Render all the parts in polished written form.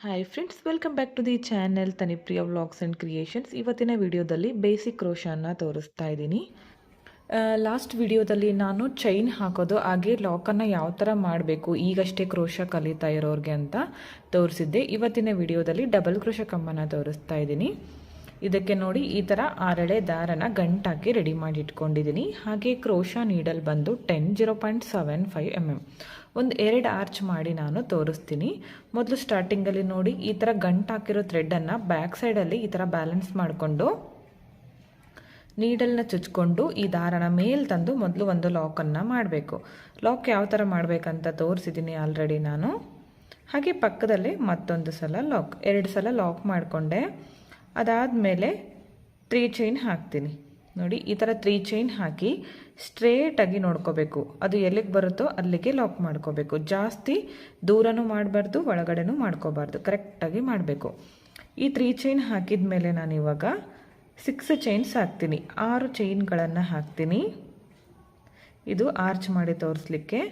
Hi friends, welcome back to the channel Tanipriya vlogs and creations. ಇವತ್ತಿನ ವಿಡಿಯೋದಲ್ಲಿ basic ಕ್ರೋಶನ ತೋರಿಸ್ತಾ ಇದ್ದೀನಿ. ಲಾಸ್ಟ್ ವಿಡಿಯೋದಲ್ಲಿ ನಾನು ಚೈನ್ ಹಾಕೋದು ಹಾಗೆ ಲಾಕನ್ನು ಯಾವ ಥರ ಮಾಡಬೇಕು ಈಗಷ್ಟೇ ಕ್ರೋಶ ಕಲಿತಾ ಇರೋರಿಗೆ ಅಂತ ತೋರಿಸಿದ್ದೆ. ಇವತ್ತಿನ ವಿಡಿಯೋದಲ್ಲಿ ಡಬಲ್ ಕ್ರೋಶ ಕಂಬನ ತೋರಿಸ್ತಾ ಇದ್ದೀನಿ. ಇದಕ್ಕೆ ನೋಡಿ ಈ ಥರ 6 ಎಳೆ ದಾರನ ಗಂಟಾಕಿ ರೆಡಿ ಮಾಡಿ ಇಟ್ಕೊಂಡಿದ್ದೀನಿ. ಹಾಗೆ ಕ್ರೋಶ ನೀಡಲ್ ಬಂದು 0.75 mm. ಒಂದು 2 ಆರ್ಚ್ ಮಾಡಿ ನಾನು ತೋರಿಸ್ತೀನಿ. ಮೊದಲು ಸ್ಟಾರ್ಟಿಂಗಲ್ಲಿ ನೋಡಿ ಈ ಥರ ಗಂಟಾಕಿರೋ ಥ್ರೆಡ್ಡನ್ನು ಬ್ಯಾಕ್ ಸೈಡಲ್ಲಿ ಈ ಥರ ಬ್ಯಾಲೆನ್ಸ್ ಮಾಡಿಕೊಂಡು ನೀಡಲ್ನ ಚುಚ್ಕೊಂಡು ಈ ದಾರನ ಮೇಲೆ ತಂದು ಮೊದಲು ಒಂದು ಲಾಕನ್ನು ಮಾಡಬೇಕು. ಲಾಕ್ ಯಾವ ಥರ ಮಾಡಬೇಕಂತ ತೋರಿಸಿದ್ದೀನಿ ಆಲ್ರೆಡಿ ನಾನು. ಹಾಗೆ ಪಕ್ಕದಲ್ಲೇ ಮತ್ತೊಂದು ಸಲ ಲಾಕ್, 2 ಸಲ ಲಾಕ್ ಮಾಡಿಕೊಂಡೆ. ಅದಾದಮೇಲೆ 3 ಚೈನ್ ಹಾಕ್ತೀನಿ. ನೋಡಿ ಈ ಥರ 3 ಚೈನ್ ಹಾಕಿ ಸ್ಟ್ರೇಟಾಗಿ ನೋಡ್ಕೋಬೇಕು. ಅದು ಎಲ್ಲಿಗೆ ಬರುತ್ತೋ ಅಲ್ಲಿಗೆ ಲಾಕ್ ಮಾಡ್ಕೋಬೇಕು. ಜಾಸ್ತಿ ದೂರನೂ ಮಾಡಬಾರ್ದು, ಒಳಗಡೆನೂ ಮಾಡ್ಕೋಬಾರ್ದು, ಕರೆಕ್ಟಾಗಿ ಮಾಡಬೇಕು. ಈ 3 ಚೈನ್ ಹಾಕಿದ ಮೇಲೆ ನಾನು ಇವಾಗ 6 ಚೈನ್ಸ್ ಹಾಕ್ತೀನಿ. 6 ಚೈನ್ಗಳನ್ನು ಹಾಕ್ತೀನಿ. ಇದು ಆರ್ಚ್ ಮಾಡಿ ತೋರಿಸ್ಲಿಕ್ಕೆ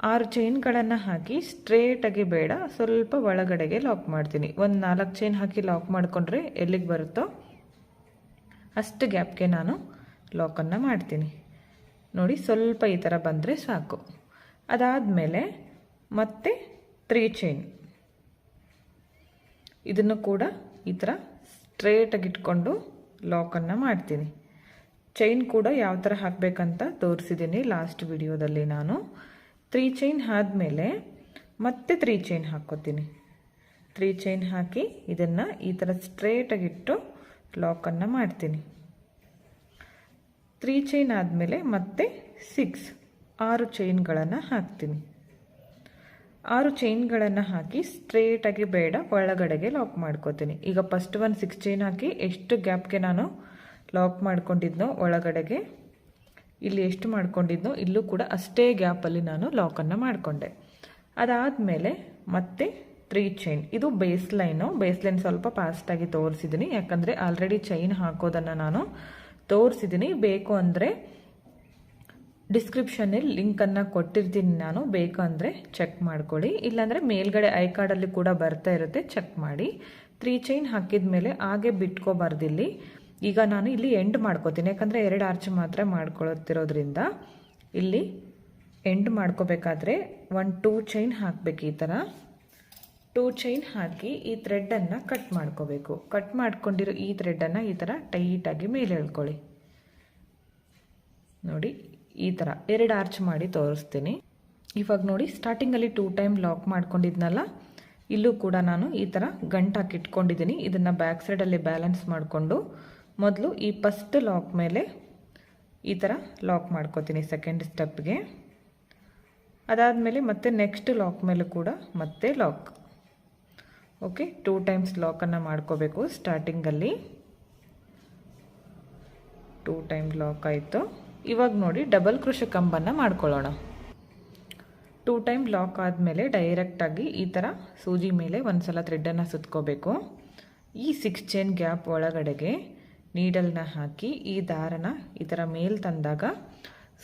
6 ಚೈನ್ಗಳನ್ನು ಹಾಕಿ ಸ್ಟ್ರೇಟಾಗಿ ಬೇಡ, ಸ್ವಲ್ಪ ಒಳಗಡೆಗೆ ಲಾಕ್ ಮಾಡ್ತೀನಿ. ಒಂದು 4 ಚೈನ್ ಹಾಕಿ ಲಾಕ್ ಮಾಡಿಕೊಂಡ್ರೆ ಎಲ್ಲಿಗೆ ಬರುತ್ತೋ ಅಷ್ಟು ಗ್ಯಾಪ್ಗೆ ನಾನು ಲಾಕನ್ನು ಮಾಡ್ತೀನಿ. ನೋಡಿ ಸ್ವಲ್ಪ ಈ ಥರ ಬಂದರೆ ಸಾಕು. ಅದಾದಮೇಲೆ ಮತ್ತೆ 3 ಚೈನ್, ಇದನ್ನು ಕೂಡ ಈ ಥರ ಸ್ಟ್ರೇಟಾಗಿ ಇಟ್ಕೊಂಡು ಲಾಕನ್ನು ಮಾಡ್ತೀನಿ. ಚೈನ್ ಕೂಡ ಯಾವ ಥರ ಹಾಕಬೇಕಂತ ತೋರಿಸಿದ್ದೀನಿ ಲಾಸ್ಟ್ ವಿಡಿಯೋದಲ್ಲಿ ನಾನು. 3 ಚೈನ್ ಆದಮೇಲೆ ಮತ್ತೆ 3 ಚೈನ್ ಹಾಕ್ಕೋತೀನಿ. 3 ಚೈನ್ ಹಾಕಿ ಇದನ್ನು ಈ ಥರ ಸ್ಟ್ರೇಟಾಗಿಟ್ಟು ಲಾಕನ್ನು ಮಾಡ್ತೀನಿ. 3 ಚೈನ್ ಆದಮೇಲೆ ಮತ್ತೆ 6 ಚೈನ್ಗಳನ್ನು ಹಾಕ್ತೀನಿ. 6 ಚೈನ್ಗಳನ್ನು ಹಾಕಿ ಸ್ಟ್ರೇಟಾಗಿ ಬೇಡ, ಒಳಗಡೆಗೆ ಲಾಕ್ ಮಾಡ್ಕೋತೀನಿ. ಈಗ ಫಸ್ಟ್ 6 ಚೈನ್ ಹಾಕಿ ಎಷ್ಟು ಗ್ಯಾಪ್ಗೆ ನಾನು ಲಾಕ್ ಮಾಡ್ಕೊಂಡಿದ್ನೋ ಒಳಗಡೆಗೆ, ಇಲ್ಲಿ ಎಷ್ಟು ಮಾಡ್ಕೊಂಡಿದ್ನೋ ಇಲ್ಲೂ ಕೂಡ ಅಷ್ಟೇ ಗ್ಯಾಪಲ್ಲಿ ನಾನು ಲಾಕನ್ನು ಮಾಡಿಕೊಂಡೆ. ಅದಾದಮೇಲೆ ಮತ್ತೆ 3 ಚೈನ್, ಇದು ಬೇಸ್ಲೈನು. ಬೇಸ್ಲೈನ್ ಸ್ವಲ್ಪ ಫಾಸ್ಟಾಗಿ ತೋರಿಸಿದ್ದೀನಿ, ಯಾಕಂದರೆ ಆಲ್ರೆಡಿ ಚೈನ್ ಹಾಕೋದನ್ನು ನಾನು ತೋರಿಸಿದ್ದೀನಿ. ಬೇಕು ಅಂದರೆ ಡಿಸ್ಕ್ರಿಪ್ಷನಲ್ಲಿ ಲಿಂಕನ್ನು ಕೊಟ್ಟಿರ್ತೀನಿ ನಾನು, ಬೇಕು ಅಂದರೆ ಚೆಕ್ ಮಾಡ್ಕೊಳ್ಳಿ. ಇಲ್ಲಾಂದರೆ ಮೇಲ್ಗಡೆ ಐ ಕಾರ್ಡಲ್ಲಿ ಕೂಡ ಬರ್ತಾ ಇರುತ್ತೆ, ಚೆಕ್ ಮಾಡಿ. 3 ಚೈನ್ ಹಾಕಿದ ಮೇಲೆ ಹಾಗೆ ಬಿಟ್ಕೋಬಾರ್ದಿಲ್ಲಿ. ಈಗ ನಾನು ಇಲ್ಲಿ ಎಂಡ್ ಮಾಡ್ಕೋತೀನಿ, ಯಾಕಂದರೆ 2 ಆರ್ಚ್ ಮಾತ್ರ ಮಾಡ್ಕೊಳ್ತಿರೋದ್ರಿಂದ ಇಲ್ಲಿ ಎಂಡ್ ಮಾಡ್ಕೋಬೇಕಾದ್ರೆ 2 ಚೈನ್ ಹಾಕಬೇಕು. ಈ ಥರ 2 ಚೈನ್ ಹಾಕಿ ಈ ಥ್ರೆಡ್ಡನ್ನು ಕಟ್ ಮಾಡ್ಕೋಬೇಕು. ಕಟ್ ಮಾಡ್ಕೊಂಡಿರೋ ಈ ಥ್ರೆಡ್ಡನ್ನು ಈ ಥರ ಟೈಟಾಗಿ ಮೇಲೆ ಎಳ್ಕೊಳ್ಳಿ. ನೋಡಿ ಈ ಥರ 2 ಆರ್ಚ್ ಮಾಡಿ ತೋರಿಸ್ತೀನಿ. ಇವಾಗ ನೋಡಿ ಸ್ಟಾರ್ಟಿಂಗಲ್ಲಿ 2 ಟೈಮ್ ಲಾಕ್ ಮಾಡ್ಕೊಂಡಿದ್ನಲ್ಲ, ಇಲ್ಲೂ ಕೂಡ ನಾನು ಈ ಥರ ಗಂಟಾಕಿ ಇಟ್ಕೊಂಡಿದ್ದೀನಿ. ಇದನ್ನು ಬ್ಯಾಕ್ ಸೈಡಲ್ಲಿ ಬ್ಯಾಲೆನ್ಸ್ ಮಾಡಿಕೊಂಡು ಮೊದಲು ಈ ಫಸ್ಟ್ ಲಾಕ್ ಮೇಲೆ ಈ ಥರ ಲಾಕ್ ಮಾಡ್ಕೋತೀನಿ ಸೆಕೆಂಡ್ ಸ್ಟೆಪ್ಗೆ. ಅದಾದಮೇಲೆ ಮತ್ತೆ ನೆಕ್ಸ್ಟ್ ಲಾಕ್ ಮೇಲೆ ಕೂಡ ಮತ್ತೆ ಲಾಕ್. ಓಕೆ, 2 ಟೈಮ್ಸ್ ಲಾಕನ್ನು ಮಾಡ್ಕೋಬೇಕು. ಸ್ಟಾರ್ಟಿಂಗಲ್ಲಿ 2 ಟೈಮ್ ಲಾಕ್ ಆಯಿತು. ಇವಾಗ ನೋಡಿ ಡಬಲ್ ಕ್ರೋಶ ಕಂಬನ್ನು ಮಾಡ್ಕೊಳ್ಳೋಣ. 2 ಟೈಮ್ ಲಾಕ್ ಆದಮೇಲೆ ಡೈರೆಕ್ಟಾಗಿ ಈ ಥರ ಸೂಜಿ ಮೇಲೆ ಒಂದು ಸಲ ಥ್ರೆಡ್ಡನ್ನು ಸುತ್ಕೋಬೇಕು. ಈ 6 ಚೈನ್ ಗ್ಯಾಪ್ ಒಳಗಡೆಗೆ ನೀಡಲ್ನ ಹಾಕಿ ಈ ದಾರನ ಈ ಥರ ಮೇಲೆ ತಂದಾಗ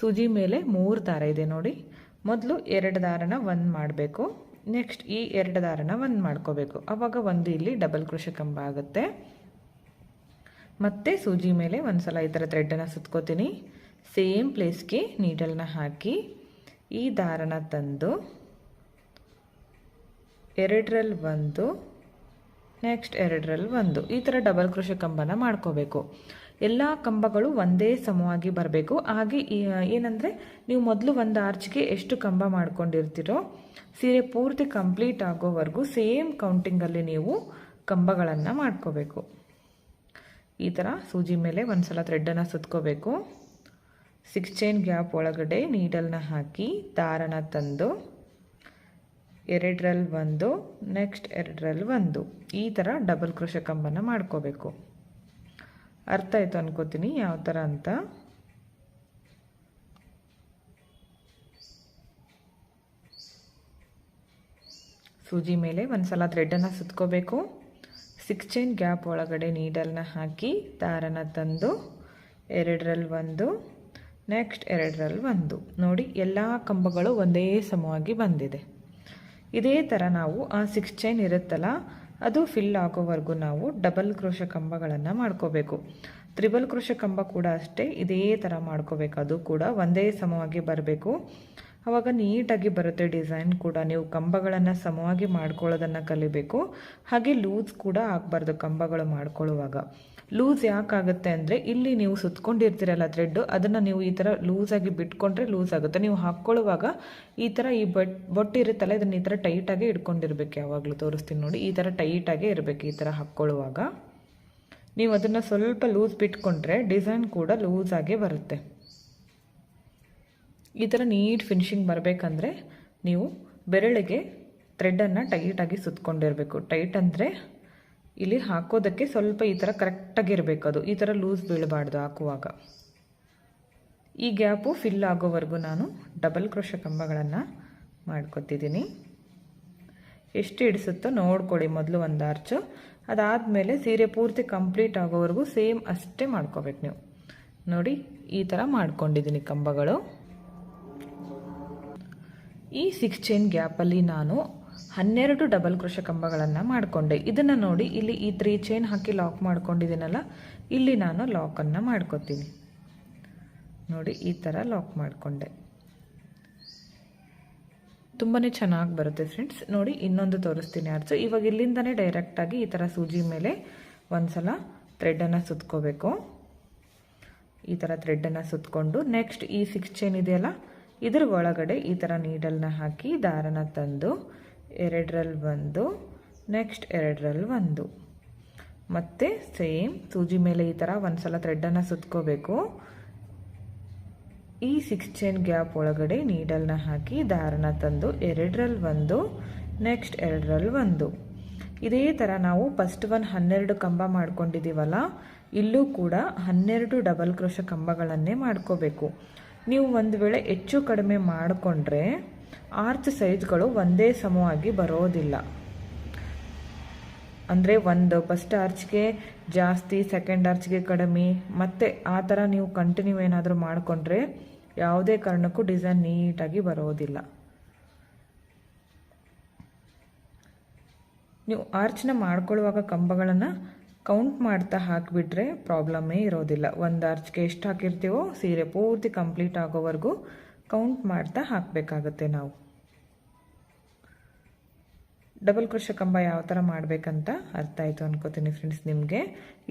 ಸೂಜಿ ಮೇಲೆ 3 ದಾರ ಇದೆ ನೋಡಿ. ಮೊದಲು 2 ದಾರನ 1 ಮಾಡಬೇಕು, ನೆಕ್ಸ್ಟ್ ಈ 2 ದಾರನ 1 ಮಾಡ್ಕೋಬೇಕು. ಆವಾಗ ಒಂದು ಇಲ್ಲಿ ಡಬಲ್ ಕ್ರೋಶ ಕಂಬ ಆಗುತ್ತೆ. ಮತ್ತೆ ಸೂಜಿ ಮೇಲೆ ಒಂದು ಸಲ ಈ ಥರ ಥ್ರೆಡ್ಡನ್ನು ಸುತ್ಕೋತೀನಿ. ಸೇಮ್ ಪ್ಲೇಸ್ಗೆ ನೀಡಲ್ನ ಹಾಕಿ ಈ ದಾರನ ತಂದು 2ರಲ್ಲಿ 1, ನೆಕ್ಸ್ಟ್ 2ರಲ್ಲಿ 1, ಈ ಥರ ಡಬಲ್ ಕ್ರೋಶ ಕಂಬನ ಮಾಡ್ಕೋಬೇಕು. ಎಲ್ಲ ಕಂಬಗಳು ಒಂದೇ ಸಮವಾಗಿ ಬರಬೇಕು. ಹಾಗೆ ಏನಂದರೆ ನೀವು ಮೊದಲು ಒಂದು ಆರ್ಚ್ಗೆ ಎಷ್ಟು ಕಂಬ ಮಾಡ್ಕೊಂಡಿರ್ತೀರೋ ಸೀರೆ ಪೂರ್ತಿ ಕಂಪ್ಲೀಟ್ ಆಗೋವರೆಗೂ ಸೇಮ್ ಕೌಂಟಿಂಗಲ್ಲಿ ನೀವು ಕಂಬಗಳನ್ನು ಮಾಡ್ಕೋಬೇಕು. ಈ ಥರ ಸೂಜಿ ಮೇಲೆ ಒಂದು ಸಲ ಥ್ರೆಡ್ಡನ್ನು ಸುತ್ಕೋಬೇಕು. 6 ಚೈನ್ ಗ್ಯಾಪ್ ಒಳಗಡೆ ನೀಡಲ್ನ ಹಾಕಿ ದಾರನ ತಂದು 2ರಲ್ಲಿ 1, ನೆಕ್ಸ್ಟ್ 2ರಲ್ಲಿ 1, ಈ ಥರ ಡಬಲ್ ಕ್ರೋಶ ಕಂಬನ ಮಾಡ್ಕೋಬೇಕು. ಅರ್ಥ ಆಯಿತು ಅನ್ಕೋತೀನಿ ಯಾವ ಥರ ಅಂತ. ಸೂಜಿ ಮೇಲೆ ಒಂದು ಸಲ ಥ್ರೆಡ್ಡನ್ನು ಸುತ್ಕೋಬೇಕು. 6 ಚೈನ್ ಗ್ಯಾಪ್ ಒಳಗಡೆ ನೀಡಲ್ನ ಹಾಕಿ ದಾರನ ತಂದು 2ರಲ್ಲಿ 1, ನೆಕ್ಸ್ಟ್ 2ರಲ್ಲಿ 1. ನೋಡಿ ಎಲ್ಲ ಕಂಬಗಳು ಒಂದೇ ಸಮವಾಗಿ ಬಂದಿದೆ. ಇದೇ ಥರ ನಾವು ಆ 6 ಚೈನ್ ಇರುತ್ತಲ್ಲ ಅದು ಫಿಲ್ ಆಗೋವರೆಗೂ ನಾವು ಡಬಲ್ ಕ್ರೋಶ ಕಂಬಗಳನ್ನು ಮಾಡ್ಕೋಬೇಕು. ತ್ರಿಬಲ್ ಕ್ರೋಶ ಕಂಬ ಕೂಡ ಅಷ್ಟೇ ಇದೇ ಥರ ಮಾಡ್ಕೋಬೇಕು. ಅದು ಕೂಡ ಒಂದೇ ಸಮವಾಗಿ ಬರಬೇಕು. ಆವಾಗ ನೀಟಾಗಿ ಬರುತ್ತೆ ಡಿಸೈನ್ ಕೂಡ. ನೀವು ಕಂಬಗಳನ್ನು ಸಮವಾಗಿ ಮಾಡ್ಕೊಳ್ಳೋದನ್ನು ಕಲಿಬೇಕು. ಹಾಗೆ ಲೂಸ್ ಕೂಡ ಆಗಬಾರ್ದು ಕಂಬಗಳು ಮಾಡ್ಕೊಳ್ಳುವಾಗ. ಲೂಸ್ ಯಾಕಾಗುತ್ತೆ ಅಂದರೆ ಇಲ್ಲಿ ನೀವು ಸುತ್ಕೊಂಡಿರ್ತೀರಲ್ಲ ಥ್ರೆಡ್ಡು, ಅದನ್ನು ನೀವು ಈ ಥರ ಲೂಸಾಗಿ ಬಿಟ್ಕೊಂಡ್ರೆ ಲೂಸ್ ಆಗುತ್ತೆ. ನೀವು ಹಾಕ್ಕೊಳ್ಳುವಾಗ ಈ ಥರ ಈ ಬೊಟ್ಟು ಇರುತ್ತಲ್ಲ ಇದನ್ನು ಈ ಥರ ಟೈಟಾಗಿ ಇಟ್ಕೊಂಡಿರ್ಬೇಕು. ಯಾವಾಗಲೂ ತೋರಿಸ್ತೀನಿ ನೋಡಿ, ಈ ಥರ ಟೈಟಾಗೇ ಇರಬೇಕು. ಈ ಥರ ಹಾಕ್ಕೊಳ್ಳುವಾಗ ನೀವು ಅದನ್ನು ಸ್ವಲ್ಪ ಲೂಸ್ ಬಿಟ್ಕೊಂಡ್ರೆ ಡಿಸೈನ್ ಕೂಡ ಲೂಸಾಗೇ ಬರುತ್ತೆ. ಈ ಥರ ನೀಟ್ ಫಿನಿಶಿಂಗ್ ಬರಬೇಕಂದ್ರೆ ನೀವು ಬೆರಳಿಗೆ ಥ್ರೆಡ್ಡನ್ನು ಟೈಟಾಗಿ ಸುತ್ಕೊಂಡಿರಬೇಕು. ಟೈಟ್ ಅಂದರೆ ಇಲ್ಲಿ ಹಾಕೋದಕ್ಕೆ ಸ್ವಲ್ಪ ಈ ಥರ ಕರೆಕ್ಟಾಗಿರಬೇಕು. ಅದು ಈ ಥರ ಲೂಸ್ ಬೀಳಬಾರ್ದು ಹಾಕುವಾಗ. ಈ ಗ್ಯಾಪು ಫಿಲ್ ಆಗೋವರೆಗೂ ನಾನು ಡಬಲ್ ಕ್ರೋಶ ಕಂಬಗಳನ್ನು ಮಾಡ್ಕೊತಿದ್ದೀನಿ. ಎಷ್ಟು ಹಿಡಿಸುತ್ತೋ ನೋಡ್ಕೊಳ್ಳಿ ಮೊದಲು ಒಂದು ಆರ್ಚು. ಅದಾದಮೇಲೆ ಸೀರೆ ಪೂರ್ತಿ ಕಂಪ್ಲೀಟ್ ಆಗೋವರೆಗೂ ಸೇಮ್ ಅಷ್ಟೇ ಮಾಡ್ಕೋಬೇಕು ನೀವು. ನೋಡಿ ಈ ಥರ ಮಾಡ್ಕೊಂಡಿದ್ದೀನಿ ಕಂಬಗಳು. ಈ 6 ಚೈನ್ ಗ್ಯಾಪಲ್ಲಿ ನಾನು 12 ಡಬಲ್ ಕ್ರೋಶ ಕಂಬಗಳನ್ನು ಮಾಡಿಕೊಂಡೆ. ಇದನ್ನು ನೋಡಿ ಇಲ್ಲಿ ಈ 3 ಚೈನ್ ಹಾಕಿ ಲಾಕ್ ಮಾಡ್ಕೊಂಡಿದ್ದೀನಲ್ಲ, ಇಲ್ಲಿ ನಾನು ಲಾಕನ್ನು ಮಾಡ್ಕೊತೀನಿ. ನೋಡಿ ಈ ಥರ ಲಾಕ್ ಮಾಡಿಕೊಂಡೆ. ತುಂಬಾ ಚೆನ್ನಾಗಿ ಬರುತ್ತೆ ಫ್ರೆಂಡ್ಸ್. ನೋಡಿ ಇನ್ನೊಂದು ತೋರಿಸ್ತೀನಿ ಆರ್ಚು. ಇವಾಗ ಇಲ್ಲಿಂದನೇ ಡೈರೆಕ್ಟಾಗಿ ಈ ಥರ ಸೂಜಿ ಮೇಲೆ ಒಂದು ಸಲ ಥ್ರೆಡ್ಡನ್ನು ಸುತ್ಕೋಬೇಕು. ಈ ಥರ ಥ್ರೆಡ್ಡನ್ನು ಸುತ್ಕೊಂಡು ನೆಕ್ಸ್ಟ್ ಈ 6 ಚೈನ್ ಇದೆಯಲ್ಲ ಇದ್ರ ಒಳಗಡೆ ಈ ಥರ ನೀಡಲ್ನ ಹಾಕಿ ದಾರನ ತಂದು 2ರಲ್ಲಿ 1, ನೆಕ್ಸ್ಟ್ 2ರಲ್ಲಿ 1, ಮತ್ತು ಸೇಮ್ ಸೂಜಿ ಮೇಲೆ ಈ ಥರ ಒಂದು ಸಲ ಥ್ರೆಡ್ಡನ್ನು ಸುತ್ಕೋಬೇಕು. ಈ 6 ಚೈನ್ ಗ್ಯಾಪ್ ಒಳಗಡೆ ನೀಡಲ್ನ ಹಾಕಿ ದಾರನ ತಂದು 2ರಲ್ಲಿ 1, ನೆಕ್ಸ್ಟ್ 2ರಲ್ಲಿ 1. ಇದೇ ಥರ ನಾವು ಫಸ್ಟ್ 12 ಕಂಬ ಮಾಡ್ಕೊಂಡಿದ್ದೀವಲ್ಲ, ಇಲ್ಲೂ ಕೂಡ 12 ಡಬಲ್ ಕ್ರೋಶ ಕಂಬಗಳನ್ನೇ ಮಾಡ್ಕೋಬೇಕು. ನೀವು ಒಂದು ವೇಳೆ ಹೆಚ್ಚು ಕಡಿಮೆ ಮಾಡಿಕೊಂಡ್ರೆ ಆರ್ಚ್ ಸೈಜ್ಗಳು ಒಂದೇ ಸಮವಾಗಿ ಬರೋದಿಲ್ಲ. ಅಂದರೆ ಒಂದು ಫಸ್ಟ್ ಆರ್ಚ್ಗೆ ಜಾಸ್ತಿ, ಸೆಕೆಂಡ್ ಆರ್ಚ್ಗೆ ಕಡಿಮೆ, ಮತ್ತು ಆ ಥರ ನೀವು ಕಂಟಿನ್ಯೂ ಏನಾದರೂ ಮಾಡಿಕೊಂಡ್ರೆ ಯಾವುದೇ ಕಾರಣಕ್ಕೂ ಡಿಸೈನ್ ನೀಟಾಗಿ ಬರೋದಿಲ್ಲ. ನೀವು ಆರ್ಚ್ನ ಮಾಡ್ಕೊಳ್ಳುವಾಗ ಕಂಬಗಳನ್ನು ಕೌಂಟ್ ಮಾಡ್ತಾ ಹಾಕಿಬಿಟ್ರೆ ಪ್ರಾಬ್ಲಮ್ಮೇ ಇರೋದಿಲ್ಲ. ಒಂದು ಆರ್ಚ್ಗೆ ಎಷ್ಟು ಹಾಕಿರ್ತೀವೋ ಸೀರೆ ಪೂರ್ತಿ ಕಂಪ್ಲೀಟ್ ಆಗೋವರೆಗೂ ಕೌಂಟ್ ಮಾಡ್ತಾ ಹಾಕಬೇಕಾಗತ್ತೆ ನಾವು. ಡಬಲ್ ಕ್ರೋಶ ಕಂಬ ಯಾವ ಥರ ಮಾಡಬೇಕಂತ ಅರ್ಥ ಆಯಿತು ಅನ್ಕೋತೀನಿ ಫ್ರೆಂಡ್ಸ್ ನಿಮಗೆ.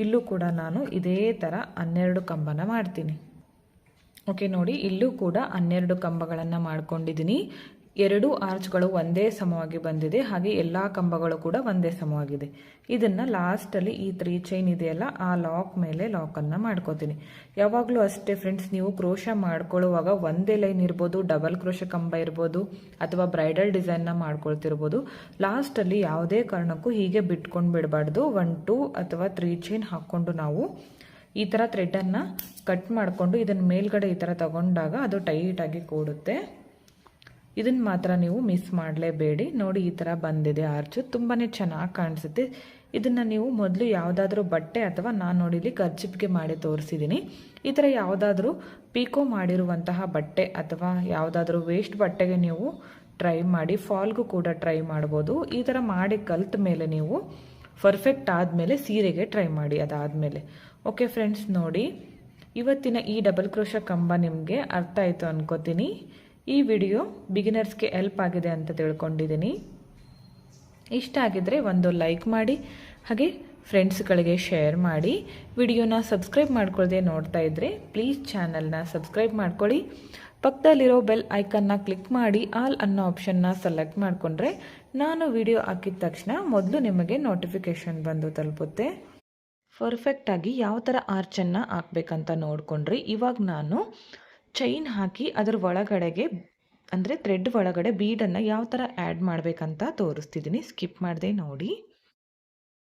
ಇಲ್ಲೂ ಕೂಡ ನಾನು ಇದೇ ಥರ 12 ಕಂಬನ ಮಾಡ್ತೀನಿ. ಓಕೆ ನೋಡಿ, ಇಲ್ಲೂ ಕೂಡ 12 ಕಂಬಗಳನ್ನು ಮಾಡ್ಕೊಂಡಿದ್ದೀನಿ. 2 ಆರ್ಚ್ಗಳು ಒಂದೇ ಸಮವಾಗಿ ಬಂದಿದೆ, ಹಾಗೆ ಎಲ್ಲ ಕಂಬಗಳು ಕೂಡ ಒಂದೇ ಸಮವಾಗಿದೆ. ಇದನ್ನು ಲಾಸ್ಟಲ್ಲಿ ಈ 3 ಚೈನ್ ಇದೆಯಲ್ಲ ಆ ಲಾಕ್ ಮೇಲೆ ಲಾಕನ್ನು ಮಾಡ್ಕೋತೀನಿ. ಯಾವಾಗಲೂ ಅಷ್ಟೇ ಫ್ರೆಂಡ್ಸ್, ನೀವು ಕ್ರೋಶ ಮಾಡ್ಕೊಳ್ಳುವಾಗ ಒಂದೇ ಲೈನ್ ಇರ್ಬೋದು, ಡಬಲ್ ಕ್ರೋಶ ಕಂಬ ಇರ್ಬೋದು, ಅಥವಾ ಬ್ರೈಡಲ್ ಡಿಸೈನ್ನ ಮಾಡ್ಕೊಳ್ತಿರ್ಬೋದು, ಲಾಸ್ಟಲ್ಲಿ ಯಾವುದೇ ಕಾರಣಕ್ಕೂ ಹೀಗೆ ಬಿಟ್ಕೊಂಡು ಬಿಡಬಾರ್ದು. 1, 2 ಅಥವಾ 3 ಚೈನ್ ಹಾಕ್ಕೊಂಡು ನಾವು ಈ ಥರ ಥ್ರೆಡ್ಡನ್ನು ಕಟ್ ಮಾಡಿಕೊಂಡು ಇದನ್ನು ಮೇಲ್ಗಡೆ ಈ ಥರ ತಗೊಂಡಾಗ ಅದು ಟೈಟಾಗಿ ಕೂಡುತ್ತೆ. ಇದನ್ನು ಮಾತ್ರ ನೀವು ಮಿಸ್ ಮಾಡಲೇಬೇಡಿ. ನೋಡಿ ಈ ಥರ ಬಂದಿದೆ ಆರ್ಚು, ತುಂಬಾ ಚೆನ್ನಾಗಿ ಕಾಣಿಸುತ್ತೆ. ಇದನ್ನು ನೀವು ಮೊದಲು ಯಾವುದಾದ್ರೂ ಬಟ್ಟೆ ಅಥವಾ ನಾನು ನೋಡಿ ಇಲ್ಲಿ ಕರ್ಚಿಪ್ಗೆ ಮಾಡಿ ತೋರಿಸಿದ್ದೀನಿ. ಈ ಥರ ಯಾವುದಾದ್ರೂ ಪೀಕೋ ಮಾಡಿರುವಂತಹ ಬಟ್ಟೆ ಅಥವಾ ಯಾವುದಾದ್ರೂ ವೇಸ್ಟ್ ಬಟ್ಟೆಗೆ ನೀವು ಟ್ರೈ ಮಾಡಿ, ಫಾಲ್ಗೂ ಕೂಡ ಟ್ರೈ ಮಾಡ್ಬೋದು. ಈ ಥರ ಮಾಡಿ ಕಲ್ತ ಮೇಲೆ ನೀವು ಪರ್ಫೆಕ್ಟ್ ಆದಮೇಲೆ ಸೀರೆಗೆ ಟ್ರೈ ಮಾಡಿ ಅದಾದಮೇಲೆ. ಓಕೆ ಫ್ರೆಂಡ್ಸ್, ನೋಡಿ ಇವತ್ತಿನ ಈ ಡಬಲ್ ಕ್ರೋಶ ಕಂಬ ನಿಮಗೆ ಅರ್ಥ ಆಯಿತು ಅನ್ಕೋತೀನಿ. ಈ ವಿಡಿಯೋ ಬಿಗಿನರ್ಸ್ಗೆ ಹೆಲ್ಪ್ ಆಗಿದೆ ಅಂತ ತಿಳ್ಕೊಂಡಿದ್ದೀನಿ. ಇಷ್ಟ ಆಗಿದ್ರೆ ಒಂದು ಲೈಕ್ ಮಾಡಿ, ಹಾಗೆ ಫ್ರೆಂಡ್ಸ್ಗಳಿಗೆ ಶೇರ್ ಮಾಡಿ. ವಿಡಿಯೋನ ಸಬ್ಸ್ಕ್ರೈಬ್ ಮಾಡ್ಕೊಳ್ಳದೆ ನೋಡ್ತಾ ಇದ್ದರೆ ಪ್ಲೀಸ್ ಚಾನಲ್ನ ಸಬ್ಸ್ಕ್ರೈಬ್ ಮಾಡ್ಕೊಳ್ಳಿ. ಪಕ್ಕದಲ್ಲಿರೋ ಬೆಲ್ ಐಕನ್ನ ಕ್ಲಿಕ್ ಮಾಡಿ ಆಲ್ ಅನ್ನೋ ಆಪ್ಷನ್ನ ಸೆಲೆಕ್ಟ್ ಮಾಡಿಕೊಂಡ್ರೆ ನಾನು ವಿಡಿಯೋ ಹಾಕಿದ ತಕ್ಷಣ ಮೊದಲು ನಿಮಗೆ ನೋಟಿಫಿಕೇಷನ್ ಬಂದು ತಲುಪುತ್ತೆ. ಪರ್ಫೆಕ್ಟಾಗಿ ಯಾವ ಥರ ಆರ್ಚನ್ನು ಹಾಕಬೇಕಂತ ನೋಡಿಕೊಂಡ್ರಿ. ಇವಾಗ ನಾನು ಚೈನ್ ಹಾಕಿ ಅದರ ಒಳಗಡೆಗೆ ಅಂದರೆ ಥ್ರೆಡ್ ಒಳಗಡೆ ಬೀಡನ್ನು ಯಾವ ಥರ ಆ್ಯಡ್ ಮಾಡಬೇಕಂತ ತೋರಿಸ್ತಿದ್ದೀನಿ. ಸ್ಕಿಪ್ ಮಾಡಿದೆ ನೋಡಿ.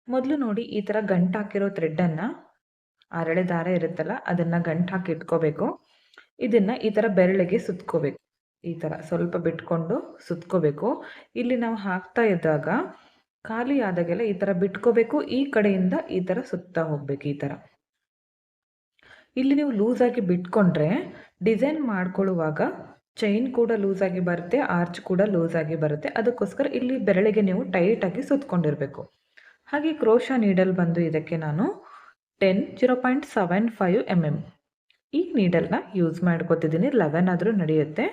ಮೊದಲು ನೋಡಿ ಈ ಥರ ಗಂಟು ಹಾಕಿರೋ ಥ್ರೆಡ್ಡನ್ನು, ಅರಳೆ ದಾರ ಇರುತ್ತಲ್ಲ ಅದನ್ನು ಗಂಟು ಹಾಕಿ ಇಟ್ಕೋಬೇಕು. ಇದನ್ನು ಈ ಥರ ಬೆರಳಿಗೆ ಸುತ್ಕೋಬೇಕು. ಈ ಥರ ಸ್ವಲ್ಪ ಬಿಟ್ಕೊಂಡು ಸುತ್ಕೋಬೇಕು. ಇಲ್ಲಿ ನಾವು ಹಾಕ್ತಾ ಇದ್ದಾಗ ಖಾಲಿ ಆದಾಗೆಲ್ಲ ಈ ಥರ ಬಿಟ್ಕೋಬೇಕು. ಈ ಕಡೆಯಿಂದ ಈ ಥರ ಸುತ್ತಾ ಹೋಗ್ಬೇಕು. ಈ ಥರ ಇಲ್ಲಿ ನೀವು ಲೂಸಾಗಿ ಬಿಟ್ಕೊಂಡ್ರೆ ಡಿಸೈನ್ ಮಾಡ್ಕೊಳ್ಳುವಾಗ ಚೈನ್ ಕೂಡ ಲೂಸಾಗಿ ಬರುತ್ತೆ, ಆರ್ಚ್ ಕೂಡ ಲೂಸಾಗಿ ಬರುತ್ತೆ. ಅದಕ್ಕೋಸ್ಕರ ಇಲ್ಲಿ ಬೆರಳಿಗೆ ನೀವು ಟೈಟಾಗಿ ಸುತ್ತಕೊಂಡಿರಬೇಕು. ಹಾಗೆ ಕ್ರೋಶಾ ನೀಡಲ್ ಬಂದು ಇದಕ್ಕೆ ನಾನು 0.75 mm ಈ ನೀಡಲ್ನ ಯೂಸ್ ಮಾಡ್ಕೋತಿದ್ದೀನಿ. 11 ಆದರೂ ನಡೆಯುತ್ತೆ.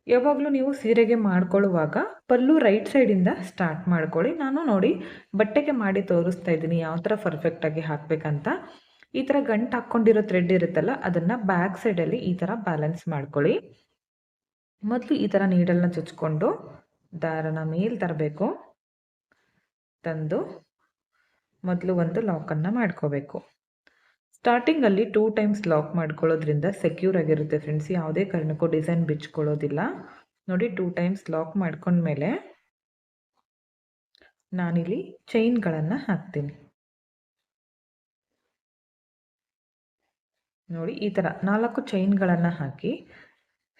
ಯಾವಾಗಲೂ ನೀವು ಸೀರೆಗೆ ಮಾಡ್ಕೊಳ್ಳುವಾಗ ಪಲ್ಲು ರೈಟ್ ಸೈಡಿಂದ ಸ್ಟಾರ್ಟ್ ಮಾಡ್ಕೊಳ್ಳಿ. ನಾನು ನೋಡಿ ಬಟ್ಟೆಗೆ ಮಾಡಿ ತೋರಿಸ್ತಾ ಇದ್ದೀನಿ ಯಾವ ಥರ ಪರ್ಫೆಕ್ಟಾಗಿ ಹಾಕಬೇಕಂತ. ಈ ಥರ ಗಂಟು ಹಾಕ್ಕೊಂಡಿರೋ ಥ್ರೆಡ್ ಇರುತ್ತಲ್ಲ, ಅದನ್ನು ಬ್ಯಾಕ್ ಸೈಡಲ್ಲಿ ಈ ಥರ ಬ್ಯಾಲೆನ್ಸ್ ಮಾಡ್ಕೊಳ್ಳಿ. ಮೊದಲು ಈ ಥರ ನೀಡಲ್ನ ಚುಚ್ಕೊಂಡು ದಾರನ ಮೇಲೆ ತರಬೇಕು. ತಂದು ಮೊದಲು ಒಂದು ಲಾಕನ್ನು ಮಾಡ್ಕೋಬೇಕು. ಸ್ಟಾರ್ಟಿಂಗಲ್ಲಿ 2 ಟೈಮ್ಸ್ ಲಾಕ್ ಮಾಡ್ಕೊಳ್ಳೋದ್ರಿಂದ ಸೆಕ್ಯೂರ್ ಆಗಿರುತ್ತೆ ಫ್ರೆಂಡ್ಸ್. ಯಾವುದೇ ಕಾರಣಕ್ಕೂ ಡಿಸೈನ್ ಬಿಚ್ಕೊಳ್ಳೋದಿಲ್ಲ. ನೋಡಿ 2 ಟೈಮ್ಸ್ ಲಾಕ್ ಮಾಡ್ಕೊಂಡ್ಮೇಲೆ ನಾನಿಲ್ಲಿ ಚೈನ್ಗಳನ್ನು ಹಾಕ್ತೀನಿ. ನೋಡಿ ಈ ಥರ 4 ಚೈನ್ಗಳನ್ನು ಹಾಕಿ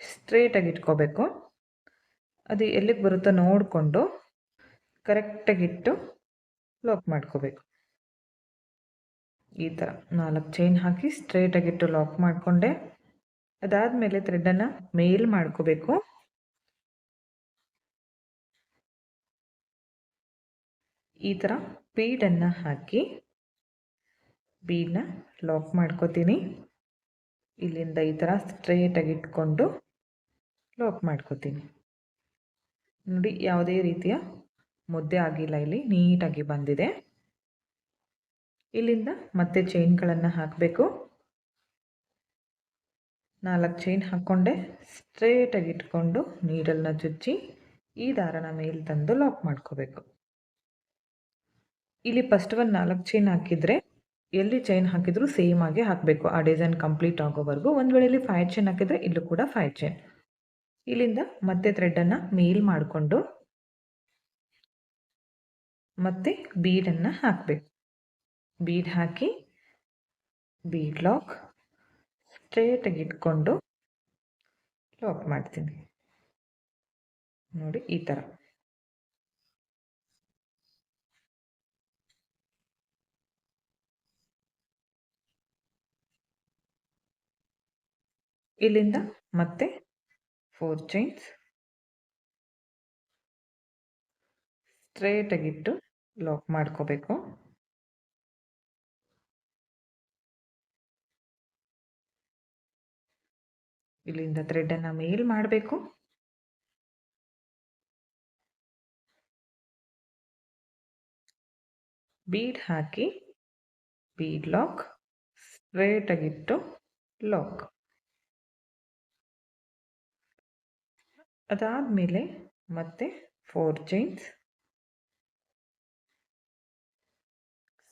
ಸ್ಟ್ರೇಟಾಗಿ ಇಟ್ಕೋಬೇಕು. ಅದು ಎಲ್ಲಿಗೆ ಬರುತ್ತೋ ನೋಡಿಕೊಂಡು ಕರೆಕ್ಟಾಗಿಟ್ಟು ಲಾಕ್ ಮಾಡ್ಕೋಬೇಕು. ಈ ಥರ 4 ಚೈನ್ ಹಾಕಿ ಸ್ಟ್ರೇಟಾಗಿಟ್ಟು ಲಾಕ್ ಮಾಡಿಕೊಂಡೆ. ಅದಾದಮೇಲೆ ಥ್ರೆಡನ್ನು ಮೇಲ್ ಮಾಡ್ಕೋಬೇಕು. ಈ ಥರ ಬೀಡನ್ನು ಹಾಕಿ ಬೀಡನ್ನ ಲಾಕ್ ಮಾಡ್ಕೋತೀನಿ. ಇಲ್ಲಿಂದ ಈ ಥರ ಸ್ಟ್ರೇಟಾಗಿ ಇಟ್ಕೊಂಡು ಲಾಕ್ ಮಾಡ್ಕೋತೀನಿ. ನೋಡಿ ಯಾವುದೇ ರೀತಿಯ ಮುದ್ದೆ ಆಗಿಲ್ಲ, ಇಲ್ಲಿ ನೀಟಾಗಿ ಬಂದಿದೆ. ಇಲ್ಲಿಂದ ಮತ್ತೆ ಚೈನ್ಗಳನ್ನು ಹಾಕಬೇಕು. 4 ಚೈನ್ ಹಾಕ್ಕೊಂಡೆ ಸ್ಟ್ರೇಟಾಗಿ ಇಟ್ಕೊಂಡು ನೀಡಲ್ನ ಚುಚ್ಚಿ ಈ ದಾರನ ಮೇಲೆ ತಂದು ಲಾಕ್ ಮಾಡ್ಕೋಬೇಕು. ಇಲ್ಲಿ ಫಸ್ಟ್ 4 ಚೈನ್ ಹಾಕಿದರೆ ಎಲ್ಲಿ ಚೈನ್ ಹಾಕಿದ್ರು ಸೇಮ್ ಆಗಿ ಹಾಕಬೇಕು, ಆ ಡಿಸೈನ್ ಕಂಪ್ಲೀಟ್ ಆಗೋವರೆಗೂ. ಒಂದು ವೇಳೆ ಇಲ್ಲಿ 5 ಚೈನ್ ಹಾಕಿದರೆ ಇಲ್ಲೂ ಕೂಡ 5 ಚೈನ್. ಇಲ್ಲಿಂದ ಮತ್ತೆ ಥ್ರೆಡನ್ನು ಮೇಲ್ ಮಾಡಿಕೊಂಡು ಮತ್ತೆ ಬೀಡನ್ನು ಹಾಕಬೇಕು. ಬೀಡ್ ಹಾಕಿ ಬೀಡ್ ಲಾಕ್ ಸ್ಟ್ರೇಟಾಗಿ ಇಟ್ಕೊಂಡು ಲಾಕ್ ಮಾಡ್ತೀನಿ. ನೋಡಿ ಈ ಥರ. ಇಲ್ಲಿಂದ ಮತ್ತೆ 4 ಚೈನ್ಸ್ ಸ್ಟ್ರೇಟಾಗಿಟ್ಟು ಲಾಕ್ ಮಾಡ್ಕೋಬೇಕು. ಇಲ್ಲಿಂದ ಥ್ರೆಡನ್ನು ಮೇಲ್ ಮಾಡಬೇಕು. ಬೀಡ್ ಹಾಕಿ ಬೀಡ್ ಲಾಕ್ ಸ್ಟ್ರೇಟಾಗಿಟ್ಟು ಲಾಕ್. ಅದಾದಮೇಲೆ ಮತ್ತೆ 4 ಚೈನ್ಸ್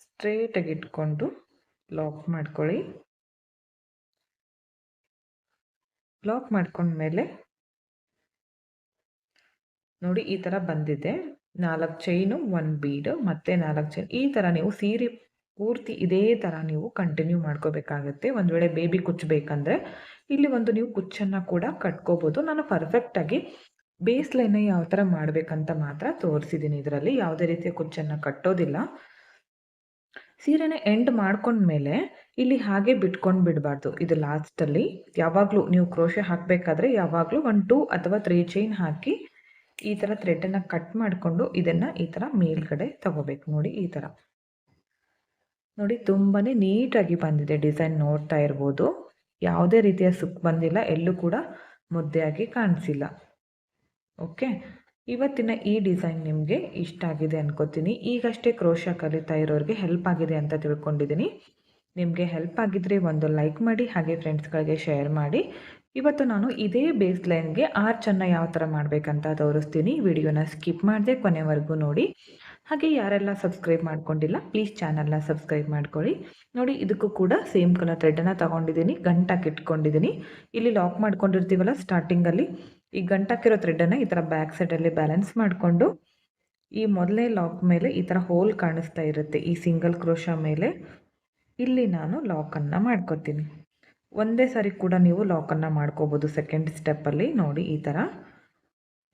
ಸ್ಟ್ರೇಟಾಗಿ ಇಟ್ಕೊಂಡು ಲಾಕ್ ಮಾಡ್ಕೊಳ್ಳಿ. ಲಾಕ್ ಮಾಡ್ಕೊಂಡ್ಮೇಲೆ ನೋಡಿ ಈ ಥರ ಬಂದಿದೆ. 4 ಚೈನು 1 ಬೀಡು ಮತ್ತೆ 4 ಚೈನ್. ಈ ಥರ ನೀವು ಸೀರೆ ಪೂರ್ತಿ ಇದೇ ಥರ ನೀವು ಕಂಟಿನ್ಯೂ ಮಾಡ್ಕೋಬೇಕಾಗತ್ತೆ. ಒಂದು ವೇಳೆ ಬೇಬಿ ಕುಚ್ಚು ಬೇಕಂದರೆ ಇಲ್ಲಿ ಒಂದು ನೀವು ಕುಚ್ಚನ್ನು ಕೂಡ ಕಟ್ಕೋಬೋದು. ನಾನು ಪರ್ಫೆಕ್ಟಾಗಿ ಬೇಸ್ ಲೈನ್ ಯಾವ ಥರ ಮಾಡಬೇಕಂತ ಮಾತ್ರ ತೋರಿಸಿದ್ದೀನಿ. ಇದರಲ್ಲಿ ಯಾವುದೇ ರೀತಿಯ ಕುಚ್ಚನ್ನು ಕಟ್ಟೋದಿಲ್ಲ. ಸೀರೆನ ಎಂಡ್ ಮಾಡ್ಕೊಂಡ್ಮೇಲೆ ಇಲ್ಲಿ ಹಾಗೆ ಬಿಟ್ಕೊಂಡು ಬಿಡಬಾರ್ದು. ಇದು ಲಾಸ್ಟಲ್ಲಿ ಯಾವಾಗಲೂ ನೀವು ಕ್ರೋಶೆ ಹಾಕಬೇಕಾದ್ರೆ ಯಾವಾಗಲೂ 1, 2 ಅಥವಾ 3 ಚೈನ್ ಹಾಕಿ ಈ ಥರ ಥ್ರೆಡನ್ನು ಕಟ್ ಮಾಡಿಕೊಂಡು ಇದನ್ನು ಈ ಥರ ಮೇಲ್ಗಡೆ ತಗೋಬೇಕು. ನೋಡಿ ಈ ಥರ. ನೋಡಿ ತುಂಬಾ ನೀಟಾಗಿ ಬಂದಿದೆ ಡಿಸೈನ್. ನೋಡ್ತಾ ಇರ್ಬೋದು, ಯಾವುದೇ ರೀತಿಯ ಸುಕ್ ಬಂದಿಲ್ಲ, ಎಲ್ಲೂ ಕೂಡ ಮುದ್ದೆಯಾಗಿ ಕಾಣಿಸಿಲ್ಲ. ಓಕೆ, ಇವತ್ತಿನ ಈ ಡಿಸೈನ್ ನಿಮಗೆ ಇಷ್ಟ ಆಗಿದೆ ಅನ್ಕೋತೀನಿ. ಈಗಷ್ಟೇ ಕ್ರೋಶಾ ಕಲಿತಾ ಇರೋರಿಗೆ ಹೆಲ್ಪ್ ಆಗಿದೆ ಅಂತ ತಿಳ್ಕೊಂಡಿದ್ದೀನಿ. ನಿಮಗೆ ಹೆಲ್ಪ್ ಆಗಿದ್ರೆ ಒಂದು ಲೈಕ್ ಮಾಡಿ, ಹಾಗೆ ಫ್ರೆಂಡ್ಸ್ಗಳಿಗೆ ಶೇರ್ ಮಾಡಿ. ಇವತ್ತು ನಾನು ಇದೇ ಬೇಸ್ ಲೈನ್ಗೆ ಆರ್ಚನ್ನು ಯಾವ ಥರ ಮಾಡಬೇಕಂತ ತೋರಿಸ್ತೀನಿ. ವಿಡಿಯೋನ ಸ್ಕಿಪ್ ಮಾಡದೆ ಕೊನೆವರೆಗೂ ನೋಡಿ. ಹಾಗೆ ಯಾರೆಲ್ಲ ಸಬ್ಸ್ಕ್ರೈಬ್ ಮಾಡ್ಕೊಂಡಿಲ್ಲ ಪ್ಲೀಸ್ ಚಾನಲ್ನ ಸಬ್ಸ್ಕ್ರೈಬ್ ಮಾಡ್ಕೊಳ್ಳಿ. ನೋಡಿ ಇದಕ್ಕೂ ಕೂಡ ಸೇಮ್ ಕಲರ್ ಥ್ರೆಡನ್ನು ತೊಗೊಂಡಿದ್ದೀನಿ, ಗಂಟಾಕಿ ಇಟ್ಕೊಂಡಿದ್ದೀನಿ. ಇಲ್ಲಿ ಲಾಕ್ ಮಾಡ್ಕೊಂಡಿರ್ತೀವಲ್ಲ ಸ್ಟಾರ್ಟಿಂಗಲ್ಲಿ, ಈ ಗಂಟಾಕಿರೋ ಥ್ರೆಡನ್ನು ಈ ಥರ ಬ್ಯಾಕ್ ಸೈಡಲ್ಲಿ ಬ್ಯಾಲೆನ್ಸ್ ಮಾಡಿಕೊಂಡು ಈ ಮೊದಲನೇ ಲಾಕ್ ಮೇಲೆ ಈ ಥರ ಹೋಲ್ ಕಾಣಿಸ್ತಾ ಇರುತ್ತೆ ಈ ಸಿಂಗಲ್ ಕ್ರೋಶಾ ಮೇಲೆ. ಇಲ್ಲಿ ನಾನು ಲಾಕನ್ನು ಮಾಡ್ಕೊತೀನಿ. ಒಂದೇ ಸಾರಿ ಕೂಡ ನೀವು ಲಾಕನ್ನು ಮಾಡ್ಕೋಬೋದು ಸೆಕೆಂಡ್ ಸ್ಟೆಪ್ಪಲ್ಲಿ. ನೋಡಿ ಈ ಥರ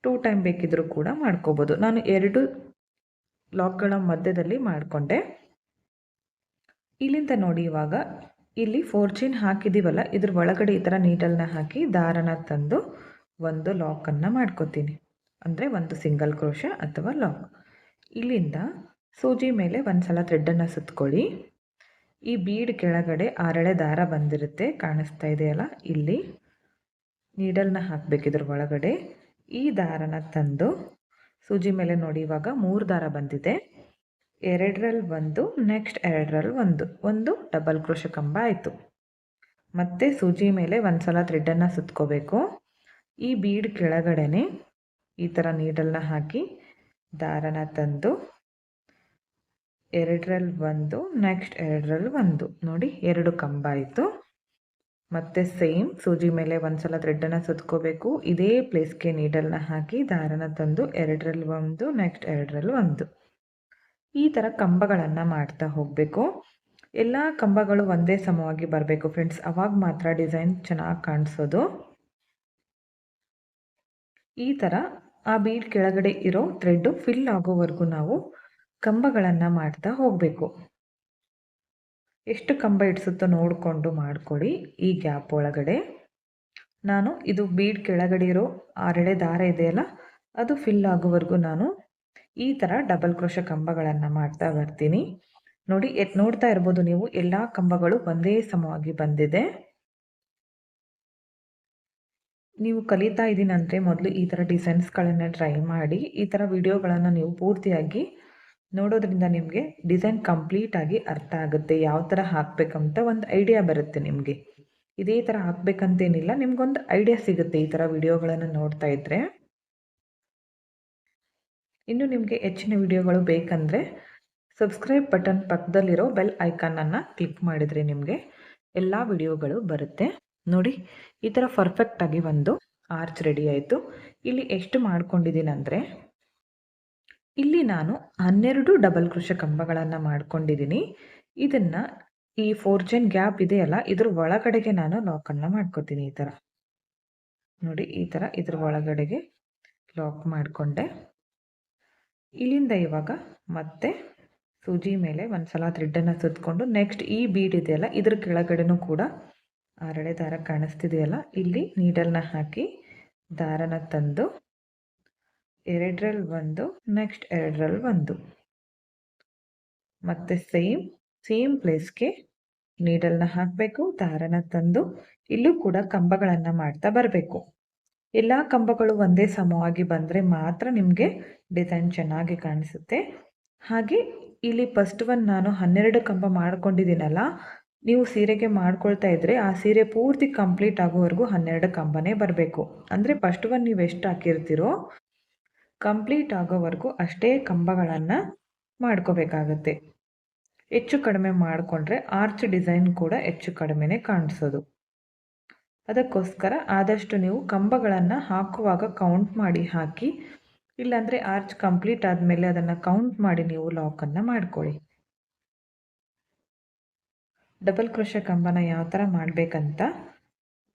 2 ಟೈಮ್ ಬೇಕಿದ್ರೂ ಕೂಡ ಮಾಡ್ಕೋಬೋದು. ನಾನು 2 ಲಾಕ್ಗಳ ಮಧ್ಯದಲ್ಲಿ ಮಾಡಿಕೊಂಡೆ. ಇಲ್ಲಿಂದ ನೋಡಿ ಇವಾಗ ಇಲ್ಲಿ 4 ಚೈನ್ ಹಾಕಿದ್ದೀವಲ್ಲ, ಇದ್ರ ಒಳಗಡೆ ಈ ಥರ ನೀಡಲ್ನ ಹಾಕಿ ದಾರನ ತಂದು ಒಂದು ಲಾಕನ್ನು ಮಾಡ್ಕೋತೀನಿ. ಅಂದರೆ ಒಂದು ಸಿಂಗಲ್ ಕ್ರೋಶ ಅಥವಾ ಲಾಕ್. ಇಲ್ಲಿಂದ ಸೂಜಿ ಮೇಲೆ ಒಂದು ಸಲ ಥ್ರೆಡ್ಡನ್ನು ಸುತ್ಕೊಳ್ಳಿ. ಈ ಬೀಡ್ ಕೆಳಗಡೆ 6 ಎಳೆ ದಾರ ಬಂದಿರುತ್ತೆ, ಕಾಣಿಸ್ತಾ ಇದೆಯಲ್ಲ, ಇಲ್ಲಿ ನೀಡಲ್ನ ಹಾಕಬೇಕು ಇದ್ರ ಒಳಗಡೆ. ಈ ದಾರನ ತಂದು ಸೂಜಿ ಮೇಲೆ ನೋಡಿ, ಇವಾಗ 3 ದಾರ ಬಂದಿದೆ. 2ರಲ್ಲಿ ಒಂದು, ನೆಕ್ಸ್ಟ್ 2ರಲ್ಲಿ ಒಂದು ಡಬಲ್ ಕ್ರೋಶ ಕಂಬ ಆಯಿತು. ಮತ್ತೆ ಸೂಜಿ ಮೇಲೆ ಒಂದು ಸಲ ಥ್ರೆಡ್ಡನ್ನು ಸುತ್ಕೋಬೇಕು. ಈ ಬೀಡ್ ಕೆಳಗಡೆನೆ ಈ ಥರ ನೀಡಲ್ನ ಹಾಕಿ ದಾರನ ತಂದು 2ರಲ್ಲಿ ಒಂದು, ನೆಕ್ಸ್ಟ್ 2ರಲ್ಲಿ ಒಂದು, ನೋಡಿ 2 ಕಂಬ ಆಯಿತು. ಮತ್ತೆ ಸೇಮ್ ಸೂಜಿ ಮೇಲೆ ಒಂದು ಸಲ ಥ್ರೆಡ್ಡನ್ನು ಸುತ್ಕೋಬೇಕು. ಇದೇ ಪ್ಲೇಸ್ಗೆ ನೀಡಲ್ನ ಹಾಕಿ ದಾರನ ತಂದು 2ರಲ್ಲಿ ಒಂದು, ನೆಕ್ಸ್ಟ್ 2ರಲ್ಲಿ ಒಂದು, ಈ ಥರ ಕಂಬಗಳನ್ನು ಮಾಡ್ತಾ ಹೋಗಬೇಕು. ಎಲ್ಲ ಕಂಬಗಳು ಒಂದೇ ಸಮವಾಗಿ ಬರಬೇಕು ಫ್ರೆಂಡ್ಸ್, ಅವಾಗ ಮಾತ್ರ ಡಿಸೈನ್ ಚೆನ್ನಾಗಿ ಕಾಣಿಸೋದು. ಈ ಥರ ಆ ಬೀಡ್ ಕೆಳಗಡೆ ಇರೋ ಥ್ರೆಡ್ಡು ಫಿಲ್ ಆಗೋವರೆಗೂ ನಾವು ಕಂಬಗಳನ್ನು ಮಾಡ್ತಾ ಹೋಗಬೇಕು. ಎಷ್ಟು ಕಂಬ ಇಡಿಸುತ್ತೋ ನೋಡಿಕೊಂಡು ಮಾಡ್ಕೊಳ್ಳಿ. ಈ ಗ್ಯಾಪ್ ಒಳಗಡೆ ನಾನು ಇದು ಬೀಡ್ ಕೆಳಗಡೆ ಇರೋ 6 ಎಳೆ ದಾರ ಇದೆಯಲ್ಲ, ಅದು ಫಿಲ್ ಆಗೋವರೆಗೂ ನಾನು ಈ ಥರ ಡಬಲ್ ಕ್ರೋಶ ಕಂಬಗಳನ್ನು ಮಾಡ್ತಾ ಬರ್ತೀನಿ. ನೋಡಿ, ನೋಡ್ತಾ ಇರ್ಬೋದು ನೀವು, ಎಲ್ಲ ಕಂಬಗಳು ಒಂದೇ ಸಮವಾಗಿ ಬಂದಿದೆ. ನೀವು ಕಲಿತಾ ಇದ್ದೀನಂದರೆ ಮೊದಲು ಈ ಥರ ಡಿಸೈನ್ಸ್ಗಳನ್ನು ಟ್ರೈ ಮಾಡಿ. ಈ ಥರ ವಿಡಿಯೋಗಳನ್ನು ನೀವು ಪೂರ್ತಿಯಾಗಿ ನೋಡೋದ್ರಿಂದ ನಿಮಗೆ ಡಿಸೈನ್ ಕಂಪ್ಲೀಟಾಗಿ ಅರ್ಥ ಆಗುತ್ತೆ. ಯಾವ ಥರ ಹಾಕಬೇಕಂತ ಒಂದು ಐಡಿಯಾ ಬರುತ್ತೆ ನಿಮಗೆ. ಇದೇ ಥರ ಹಾಕಬೇಕಂತೇನಿಲ್ಲ, ನಿಮ್ಗೊಂದು ಐಡಿಯಾ ಸಿಗುತ್ತೆ ಈ ಥರ ವಿಡಿಯೋಗಳನ್ನು ನೋಡ್ತಾ ಇದ್ದರೆ. ಇನ್ನು ನಿಮಗೆ ಹೆಚ್ಚಿನ ವಿಡಿಯೋಗಳು ಬೇಕಂದರೆ ಸಬ್ಸ್ಕ್ರೈಬ್ ಬಟನ್ ಪಕ್ಕದಲ್ಲಿರೋ ಬೆಲ್ ಐಕಾನನ್ನು ಕ್ಲಿಕ್ ಮಾಡಿದರೆ ನಿಮಗೆ ಎಲ್ಲ ವಿಡಿಯೋಗಳು ಬರುತ್ತೆ. ನೋಡಿ, ಈ ಥರ ಪರ್ಫೆಕ್ಟಾಗಿ ಒಂದು ಆರ್ಚ್ ರೆಡಿ ಆಯಿತು. ಇಲ್ಲಿ ಎಷ್ಟು ಮಾಡ್ಕೊಂಡಿದ್ದೀನಿ ಅಂದರೆ, ಇಲ್ಲಿ ನಾನು 12 ಡಬಲ್ ಕ್ರೋಶ ಕಂಬಗಳನ್ನು ಮಾಡ್ಕೊಂಡಿದ್ದೀನಿ. ಇದನ್ನು ಈ 4 ಚೈನ್ ಗ್ಯಾಪ್ ಇದೆಯಲ್ಲ, ಇದ್ರ ಒಳಗಡೆಗೆ ನಾನು ಲಾಕನ್ನು ಮಾಡ್ಕೋತೀನಿ. ಈ ಥರ ನೋಡಿ, ಈ ಥರ ಇದ್ರ ಒಳಗಡೆಗೆ ಲಾಕ್ ಮಾಡಿಕೊಂಡೆ. ಇಲ್ಲಿಂದ ಇವಾಗ ಮತ್ತೆ ಸೂಜಿ ಮೇಲೆ ಒಂದು ಸಲ ಥ್ರೆಡ್ಡನ್ನು ಸುತ್ಕೊಂಡು ನೆಕ್ಸ್ಟ್ ಈ ಬೀಡ್ ಇದೆಯಲ್ಲ, ಇದ್ರ ಕೆಳಗಡೆನೂ ಕೂಡ 6 ಎಳೆ ದಾರ ಕಾಣಿಸ್ತಿದೆಯಲ್ಲ, ಇಲ್ಲಿ ನೀಡಲ್ನ ಹಾಕಿ ದಾರನ ತಂದು 2ರಲ್ಲಿ ಒಂದು, ನೆಕ್ಸ್ಟ್ 2ರಲ್ಲಿ ಒಂದು, ಮತ್ತೆ ಸೇಮ್ ಪ್ಲೇಸ್ಗೆ ನೀಡಲ್ನ ಹಾಕಬೇಕು. ದಾರನ ತಂದು ಇಲ್ಲೂ ಕೂಡ ಕಂಬಗಳನ್ನು ಮಾಡ್ತಾ ಬರಬೇಕು. ಎಲ್ಲ ಕಂಬಗಳು ಒಂದೇ ಸಮವಾಗಿ ಬಂದರೆ ಮಾತ್ರ ನಿಮಗೆ ಡಿಸೈನ್ ಚೆನ್ನಾಗಿ ಕಾಣಿಸುತ್ತೆ. ಹಾಗೆ ಇಲ್ಲಿ ಫಸ್ಟ್ ಒನ್ ನಾನು 12 ಕಂಬ ಮಾಡ್ಕೊಂಡಿದ್ದೀನಲ್ಲ, ನೀವು ಸೀರೆಗೆ ಮಾಡ್ಕೊಳ್ತಾ ಇದ್ದರೆ ಆ ಸೀರೆ ಪೂರ್ತಿ ಕಂಪ್ಲೀಟ್ ಆಗೋವರೆಗೂ 12 ಕಂಬನೇ ಬರಬೇಕು. ಅಂದರೆ ಫಸ್ಟ್ ಒನ್ ನೀವು ಎಷ್ಟು ಹಾಕಿರ್ತೀರೋ ಕಂಪ್ಲೀಟ್ ಆಗೋವರೆಗೂ ಅಷ್ಟೇ ಕಂಬಗಳನ್ನು ಮಾಡ್ಕೋಬೇಕಾಗತ್ತೆ. ಹೆಚ್ಚು ಕಡಿಮೆ ಮಾಡಿಕೊಂಡ್ರೆ ಆರ್ಚ್ ಡಿಸೈನ್ ಕೂಡ ಹೆಚ್ಚು ಕಡಿಮೆನೇ ಕಾಣಿಸೋದು. ಅದಕ್ಕೋಸ್ಕರ ಆದಷ್ಟು ನೀವು ಕಂಬಗಳನ್ನು ಹಾಕುವಾಗ ಕೌಂಟ್ ಮಾಡಿ ಹಾಕಿ, ಇಲ್ಲಾಂದರೆ ಆರ್ಚ್ ಕಂಪ್ಲೀಟ್ ಆದಮೇಲೆ ಅದನ್ನು ಕೌಂಟ್ ಮಾಡಿ ನೀವು ಲಾಕನ್ನು ಮಾಡ್ಕೊಳ್ಳಿ. ಡಬಲ್ ಕ್ರೋಶ ಕಂಬನ ಯಾವ ಥರ ಮಾಡಬೇಕಂತ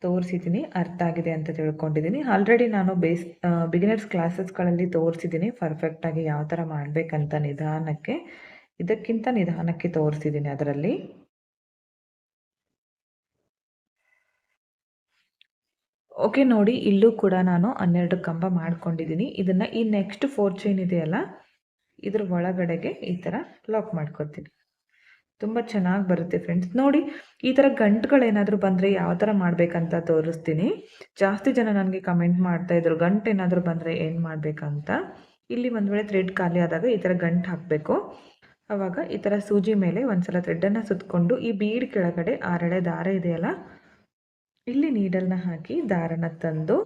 ತೋರಿಸಿದ್ದೀನಿ, ಅರ್ಥ ಆಗಿದೆ ಅಂತ ತಿಳ್ಕೊಂಡಿದ್ದೀನಿ. ಆಲ್ರೆಡಿ ನಾನು ಬಿಗಿನರ್ಸ್ ಕ್ಲಾಸಸ್ಗಳಲ್ಲಿ ತೋರಿಸಿದ್ದೀನಿ ಪರ್ಫೆಕ್ಟಾಗಿ ಯಾವ ಥರ ಮಾಡಬೇಕಂತ ನಿಧಾನಕ್ಕೆ, ಇದಕ್ಕಿಂತ ನಿಧಾನಕ್ಕೆ ತೋರಿಸಿದ್ದೀನಿ ಅದರಲ್ಲಿ. ಓಕೆ, ನೋಡಿ ಇಲ್ಲೂ ಕೂಡ ನಾನು 12 ಕಂಬ ಮಾಡ್ಕೊಂಡಿದ್ದೀನಿ. ಇದನ್ನು ಈ ನೆಕ್ಸ್ಟ್ 4 ಚೈನ್ ಇದೆಯಲ್ಲ, ಇದ್ರ ಒಳಗಡೆಗೆ ಈ ಥರ ಲಾಕ್ ಮಾಡ್ಕೊತೀನಿ. ತುಂಬ ಚೆನ್ನಾಗಿ ಬರುತ್ತೆ ಫ್ರೆಂಡ್ಸ್. ನೋಡಿ, ಈ ಥರ ಗಂಟುಗಳೇನಾದರೂ ಬಂದರೆ ಯಾವ ಥರ ಮಾಡಬೇಕಂತ ತೋರಿಸ್ತೀನಿ. ಜಾಸ್ತಿ ಜನ ನನಗೆ ಕಮೆಂಟ್ ಮಾಡ್ತಾಯಿದ್ರು, ಗಂಟು ಏನಾದರೂ ಬಂದರೆ ಏನು ಮಾಡಬೇಕಂತ. ಇಲ್ಲಿ ಒಂದು ವೇಳೆ ಥ್ರೆಡ್ ಖಾಲಿ ಆದಾಗ ಈ ಥರ ಗಂಟು ಹಾಕಬೇಕು. ಆವಾಗ ಈ ಥರ ಸೂಜಿ ಮೇಲೆ ಒಂದು ಸಲ ಥ್ರೆಡ್ಡನ್ನು ಸುತ್ತಕೊಂಡು ಈ ಬೀಡ್ ಕೆಳಗಡೆ 6 ಎಳೆ ದಾರ ಇದೆಯಲ್ಲ, ಇಲ್ಲಿ ನೀಡಲ್ನ ಹಾಕಿ ದಾರನ ತಂದು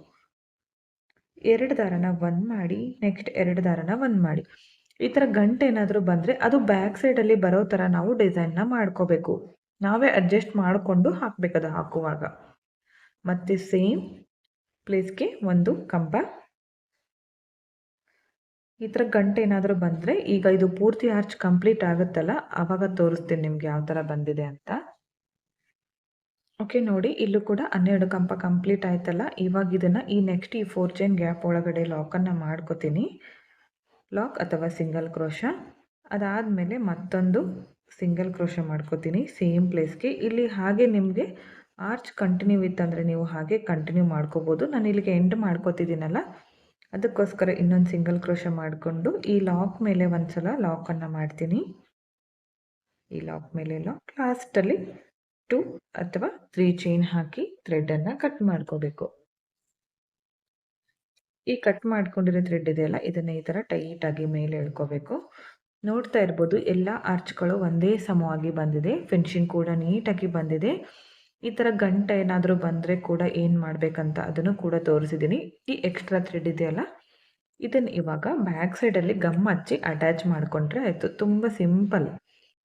2 ದಾರನ ಒಂದು ಮಾಡಿ, ನೆಕ್ಸ್ಟ್ 2 ದಾರನ ಒಂದು ಮಾಡಿ. ಈ ಥರ ಗಂಟು ಏನಾದರೂ ಬಂದರೆ ಅದು ಬ್ಯಾಕ್ ಸೈಡಲ್ಲಿ ಬರೋ ಥರ ನಾವು ಡಿಸೈನ್ನ ಮಾಡ್ಕೋಬೇಕು. ನಾವೇ ಅಡ್ಜಸ್ಟ್ ಮಾಡಿಕೊಂಡು ಹಾಕಬೇಕದು ಹಾಕುವಾಗ. ಮತ್ತು ಸೇಮ್ ಪ್ಲೇಸ್ಗೆ ಒಂದು ಕಂಬ. ಈ ಥರ ಗಂಟು ಏನಾದರೂ ಬಂದರೆ, ಈಗ ಇದು ಪೂರ್ತಿ ಆರ್ಚ್ ಕಂಪ್ಲೀಟ್ ಆಗುತ್ತಲ್ಲ, ಆವಾಗ ತೋರಿಸ್ತೀನಿ ನಿಮ್ಗೆ ಯಾವ ಥರ ಬಂದಿದೆ ಅಂತ. ಓಕೆ, ನೋಡಿ ಇಲ್ಲೂ ಕೂಡ 12 ಕಂಬ ಕಂಪ್ಲೀಟ್ ಆಯ್ತಲ್ಲ. ಇವಾಗ ಇದನ್ನು ಈ ನೆಕ್ಸ್ಟ್ ಈ 4 ಚೈನ್ ಗ್ಯಾಪ್ ಒಳಗಡೆ ಲಾಕನ್ನು ಮಾಡ್ಕೋತೀನಿ, ಲಾಕ್ ಅಥವಾ ಸಿಂಗಲ್ ಕ್ರೋಶ. ಅದಾದಮೇಲೆ ಮತ್ತೊಂದು ಸಿಂಗಲ್ ಕ್ರೋಶೆ ಮಾಡ್ಕೋತೀನಿ ಸೇಮ್ ಪ್ಲೇಸ್ಗೆ. ಇಲ್ಲಿ ಹಾಗೆ ನಿಮಗೆ ಆರ್ಚ್ ಕಂಟಿನ್ಯೂ ಇತ್ತಂದರೆ ನೀವು ಹಾಗೆ ಕಂಟಿನ್ಯೂ ಮಾಡ್ಕೋಬೋದು. ನಾನು ಇಲ್ಲಿಗೆ ಎಂಡ್ ಮಾಡ್ಕೋತಿದ್ದೀನಲ್ಲ, ಅದಕ್ಕೋಸ್ಕರ ಇನ್ನೊಂದು ಸಿಂಗಲ್ ಕ್ರೋಶೆ ಮಾಡಿಕೊಂಡು ಈ ಲಾಕ್ ಮೇಲೆ ಒಂದು ಸಲ ಲಾಕನ್ನು ಮಾಡ್ತೀನಿ. ಈ ಲಾಕ್ ಮೇಲೆ ಲಾಕ್, ಲಾಸ್ಟಲ್ಲಿ 2 ಅಥವಾ 3 ಚೈನ್ ಹಾಕಿ ಥ್ರೆಡನ್ನು ಕಟ್ ಮಾಡ್ಕೋಬೇಕು. ಈ ಕಟ್ ಮಾಡ್ಕೊಂಡಿರೋ ಥ್ರೆಡ್ ಇದೆಯಲ್ಲ, ಇದನ್ನು ಈ ಥರ ಟೈಟಾಗಿ ಮೇಲೆ ಎಳ್ಕೋಬೇಕು. ನೋಡ್ತಾ ಇರ್ಬೋದು ಎಲ್ಲ ಆರ್ಚ್ಗಳು ಒಂದೇ ಸಮವಾಗಿ ಬಂದಿದೆ. ಫಿನಿಶಿಂಗ್ ಕೂಡ ನೀಟಾಗಿ ಬಂದಿದೆ. ಈ ಥರ ಗಂಟೆ ಏನಾದರೂ ಬಂದರೆ ಕೂಡ ಏನು ಮಾಡಬೇಕಂತ ಅದನ್ನು ಕೂಡ ತೋರಿಸಿದ್ದೀನಿ. ಈ ಎಕ್ಸ್ಟ್ರಾ ಥ್ರೆಡ್ ಇದೆಯಲ್ಲ, ಇದನ್ನು ಇವಾಗ ಬ್ಯಾಕ್ ಸೈಡಲ್ಲಿ ಗಮ್ ಹಚ್ಚಿ ಅಟ್ಯಾಚ್ ಮಾಡಿಕೊಂಡ್ರೆ ಆಯಿತು. ತುಂಬ ಸಿಂಪಲ್.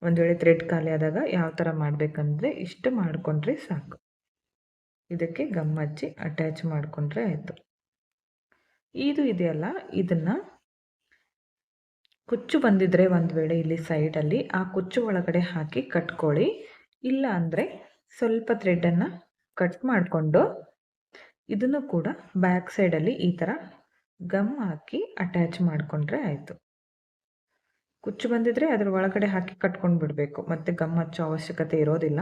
ಒಂದು ವೇಳೆ ಥ್ರೆಡ್ ಖಾಲಿ ಆದಾಗ ಯಾವ ಥರ ಮಾಡಬೇಕಂದ್ರೆ ಇಷ್ಟು ಮಾಡಿಕೊಂಡ್ರೆ ಸಾಕು. ಇದಕ್ಕೆ ಗಮ್ ಹಚ್ಚಿ ಅಟ್ಯಾಚ್ ಮಾಡಿಕೊಂಡ್ರೆ ಆಯಿತು. ಇದು ಇದೆಯಲ್ಲ, ಇದನ್ನು ಕುಚ್ಚು ಬಂದಿದ್ರೆ ಒಂದು ವೇಳೆ ಇಲ್ಲಿ ಸೈಡಲ್ಲಿ ಆ ಕುಚ್ಚು ಒಳಗಡೆ ಹಾಕಿ ಕಟ್ಕೊಳ್ಳಿ. ಇಲ್ಲ ಅಂದರೆ ಸ್ವಲ್ಪ ಥ್ರೆಡನ್ನು ಕಟ್ ಮಾಡಿಕೊಂಡು ಇದನ್ನು ಕೂಡ ಬ್ಯಾಕ್ ಸೈಡಲ್ಲಿ ಈ ಥರ ಗಮ್ ಹಾಕಿ ಅಟ್ಯಾಚ್ ಮಾಡಿಕೊಂಡ್ರೆ ಆಯಿತು. ಕುಚ್ಚು ಬಂದಿದ್ರೆ ಅದರ ಒಳಗಡೆ ಹಾಕಿ ಕಟ್ಕೊಂಡು ಬಿಡಬೇಕು, ಮತ್ತು ಗಮ್ ಹಚ್ಚೋ ಅವಶ್ಯಕತೆ ಇರೋದಿಲ್ಲ.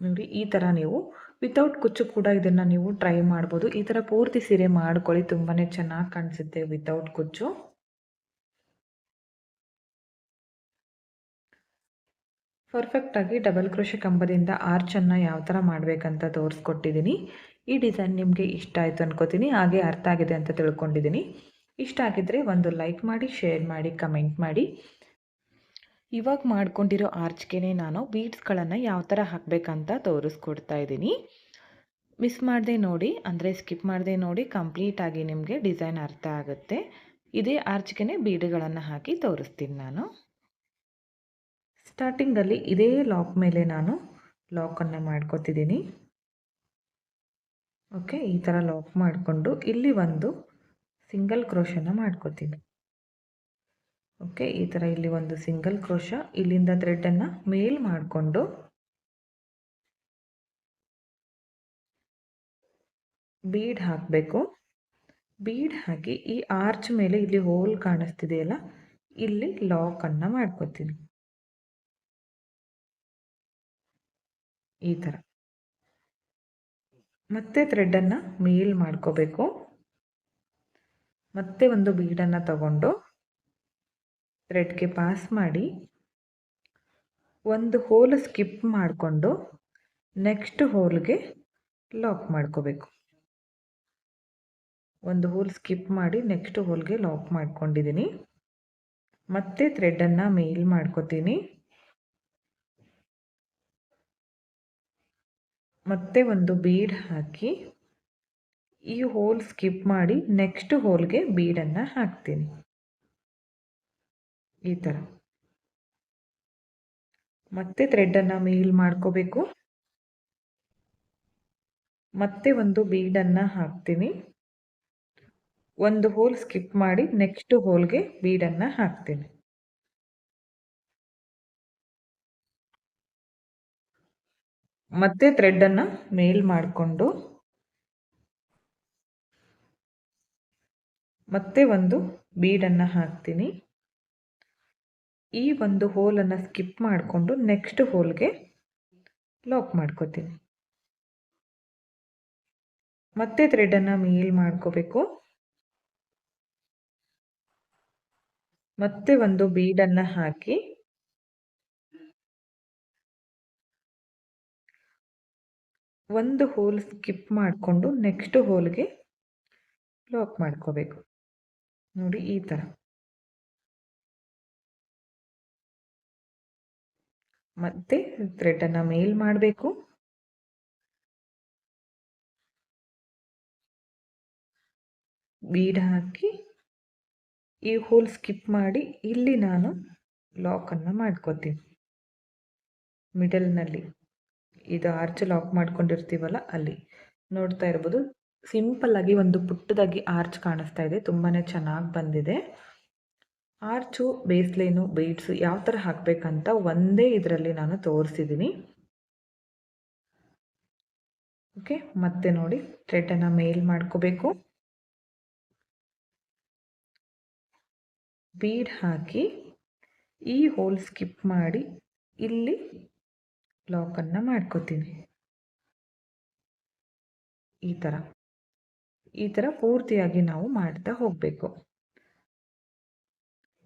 ನೋಡಿ, ಈ ಥರ ನೀವು ವಿತೌಟ್ ಕುಚ್ಚು ಕೂಡ ಇದನ್ನು ನೀವು ಟ್ರೈ ಮಾಡ್ಬೋದು. ಈ ಥರ ಪೂರ್ತಿ ಸೀರೆ ಮಾಡ್ಕೊಳ್ಳಿ, ತುಂಬಾ ಚೆನ್ನಾಗಿ ಕಾಣಿಸುತ್ತೆ ವಿತೌಟ್ ಕುಚ್ಚು. ಪರ್ಫೆಕ್ಟಾಗಿ ಡಬಲ್ ಕ್ರೋಶೆ ಕಂಬದಿಂದ ಆರ್ಚನ್ನು ಯಾವ ಥರ ಮಾಡಬೇಕಂತ ತೋರಿಸ್ಕೊಟ್ಟಿದ್ದೀನಿ. ಈ ಡಿಸೈನ್ ನಿಮಗೆ ಇಷ್ಟ ಆಯಿತು ಅನ್ಕೋತೀನಿ, ಹಾಗೆ ಅರ್ಥ ಆಗಿದೆ ಅಂತ ತಿಳ್ಕೊಂಡಿದ್ದೀನಿ. ಇಷ್ಟ ಆಗಿದ್ದರೆ ಒಂದು ಲೈಕ್ ಮಾಡಿ, ಶೇರ್ ಮಾಡಿ, ಕಮೆಂಟ್ ಮಾಡಿ. ಇವಾಗ ಮಾಡ್ಕೊಂಡಿರೋ ಆರ್ಚ್ಗೆ ನಾನು ಬೀಡ್ಸ್ಗಳನ್ನು ಯಾವ ಥರ ಹಾಕಬೇಕಂತ ತೋರಿಸ್ಕೊಡ್ತಾ ಇದ್ದೀನಿ. ಮಿಸ್ ಮಾಡದೆ ನೋಡಿ, ಅಂದರೆ ಸ್ಕಿಪ್ ಮಾಡದೆ ನೋಡಿ, ಕಂಪ್ಲೀಟಾಗಿ ನಿಮಗೆ ಡಿಸೈನ್ ಅರ್ಥ ಆಗುತ್ತೆ. ಇದೇ ಆರ್ಚ್ಗೆ ಬೀಡ್ಗಳನ್ನು ಹಾಕಿ ತೋರಿಸ್ತೀನಿ ನಾನು. ಸ್ಟಾರ್ಟಿಂಗಲ್ಲಿ ಇದೇ ಲಾಕ್ ಮೇಲೆ ನಾನು ಲಾಕನ್ನು ಮಾಡ್ಕೋತಿದ್ದೀನಿ. ಓಕೆ, ಈ ಥರ ಲಾಕ್ ಮಾಡಿಕೊಂಡು ಇಲ್ಲಿ ಒಂದು ಸಿಂಗಲ್ ಕ್ರೋಶನ ಮಾಡ್ಕೋತೀನಿ. ಓಕೆ, ಈ ಥರ ಇಲ್ಲಿ ಒಂದು ಸಿಂಗಲ್ ಕ್ರೋಶ, ಇಲ್ಲಿಂದ ಥ್ರೆಡನ್ನು ಮೇಲ್ ಮಾಡಿಕೊಂಡು ಬೀಡ್ ಹಾಕಬೇಕು. ಬೀಡ್ ಹಾಕಿ ಈ ಆರ್ಚ್ ಮೇಲೆ ಇಲ್ಲಿ ಹೋಲ್ ಕಾಣಿಸ್ತಿದೆಯಲ್ಲ, ಇಲ್ಲಿ ಲಾಕನ್ನು ಮಾಡ್ಕೋತೀನಿ. ಈ ಥರ ಮತ್ತೆ ಥ್ರೆಡನ್ನು ಮೇಲ್ ಮಾಡ್ಕೋಬೇಕು. ಮತ್ತೆ ಒಂದು ಬೀಡನ್ನು ತಗೊಂಡು ಥ್ರೆಡ್ಗೆ ಪಾಸ್ ಮಾಡಿ ಒಂದು ಹೋಲ್ ಸ್ಕಿಪ್ ಮಾಡಿಕೊಂಡು ನೆಕ್ಸ್ಟ್ ಹೋಲ್ಗೆ ಲಾಕ್ ಮಾಡ್ಕೋಬೇಕು. ಒಂದು ಹೋಲ್ ಸ್ಕಿಪ್ ಮಾಡಿ ನೆಕ್ಸ್ಟ್ ಹೋಲ್ಗೆ ಲಾಕ್ ಮಾಡ್ಕೊಂಡಿದ್ದೀನಿ. ಮತ್ತೆ ಥ್ರೆಡನ್ನು ಮೇಲ್ ಮಾಡ್ಕೋತೀನಿ. ಮತ್ತೆ ಒಂದು ಬೀಡ್ ಹಾಕಿ ಈ ಹೋಲ್ ಸ್ಕಿಪ್ ಮಾಡಿ ನೆಕ್ಸ್ಟ್ ಹೋಲ್ಗೆ ಬೀಡನ್ನು ಹಾಕ್ತೀನಿ. ಈ ಥರ ಮತ್ತೆ ಥ್ರೆಡನ್ನು ಮೇಲ್ ಮಾಡ್ಕೋಬೇಕು. ಮತ್ತೆ ಒಂದು ಬೀಡನ್ನು ಹಾಕ್ತೀನಿ. ಒಂದು ಹೋಲ್ ಸ್ಕಿಪ್ ಮಾಡಿ ನೆಕ್ಸ್ಟ್ ಹೋಲ್ಗೆ ಬೀಡನ್ನು ಹಾಕ್ತೀನಿ. ಮತ್ತೆ ಥ್ರೆಡನ್ನು ಮೇಲ್ ಮಾಡಿಕೊಂಡು ಮತ್ತೆ ಒಂದು ಬೀಡನ್ನು ಹಾಕ್ತೀನಿ. ಈ ಒಂದು ಹೋಲನ್ನು ಸ್ಕಿಪ್ ಮಾಡಿಕೊಂಡು ನೆಕ್ಸ್ಟ್ ಹೋಲ್ಗೆ ಲಾಕ್ ಮಾಡ್ಕೋತೀನಿ. ಮತ್ತೆ ಥ್ರೆಡನ್ನು ಮೇಲ್ ಮಾಡ್ಕೋಬೇಕು. ಮತ್ತೆ ಒಂದು ಬೀಡನ್ನು ಹಾಕಿ ಒಂದು ಹೋಲ್ ಸ್ಕಿಪ್ ಮಾಡಿಕೊಂಡು ನೆಕ್ಸ್ಟ್ ಹೋಲ್ಗೆ ಲಾಕ್ ಮಾಡ್ಕೋಬೇಕು. ನೋಡಿ, ಈ ಥರ ಮತ್ತೆ ಥ್ರೆಡನ್ನು ಮೇಲ್ ಮಾಡಬೇಕು. ಬೀಡ್ ಹಾಕಿ ಈ ಹೋಲ್ ಸ್ಕಿಪ್ ಮಾಡಿ ಇಲ್ಲಿ ನಾನು ಲಾಕನ್ನು ಮಾಡ್ಕೋತೀನಿ. ಮಿಡಲ್ನಲ್ಲಿ ಇದು ಆರ್ಚ್ ಲಾಕ್ ಮಾಡ್ಕೊಂಡಿರ್ತೀವಲ್ಲ ಅಲ್ಲಿ ನೋಡ್ತಾ ಇರ್ಬೋದು. ಸಿಂಪಲ್ ಆಗಿ ಒಂದು ಪುಟ್ಟದಾಗಿ ಆರ್ಚ್ ಕಾಣಿಸ್ತಾ ಇದೆ, ತುಂಬಾ ಚೆನ್ನಾಗಿ ಬಂದಿದೆ. ಆರ್ಚು, ಬೇಸ್ ಲೈನು, ಬೀಡ್ಸು ಯಾವ ಥರ ಹಾಕಬೇಕಂತ ಒಂದೇ ಇದರಲ್ಲಿ ನಾನು ತೋರಿಸಿದ್ದೀನಿ. ಓಕೆ, ಮತ್ತೆ ನೋಡಿ ಥ್ರೆಡನ್ನು ಮೇಲ್ ಮಾಡ್ಕೋಬೇಕು. ಬೀಡ್ ಹಾಕಿ ಈ ಹೋಲ್ ಸ್ಕಿಪ್ ಮಾಡಿ ಇಲ್ಲಿ ಲಾಕನ್ನು ಮಾಡ್ಕೋತೀನಿ. ಈ ಥರ ಪೂರ್ತಿಯಾಗಿ ನಾವು ಮಾಡ್ತಾ ಹೋಗಬೇಕು.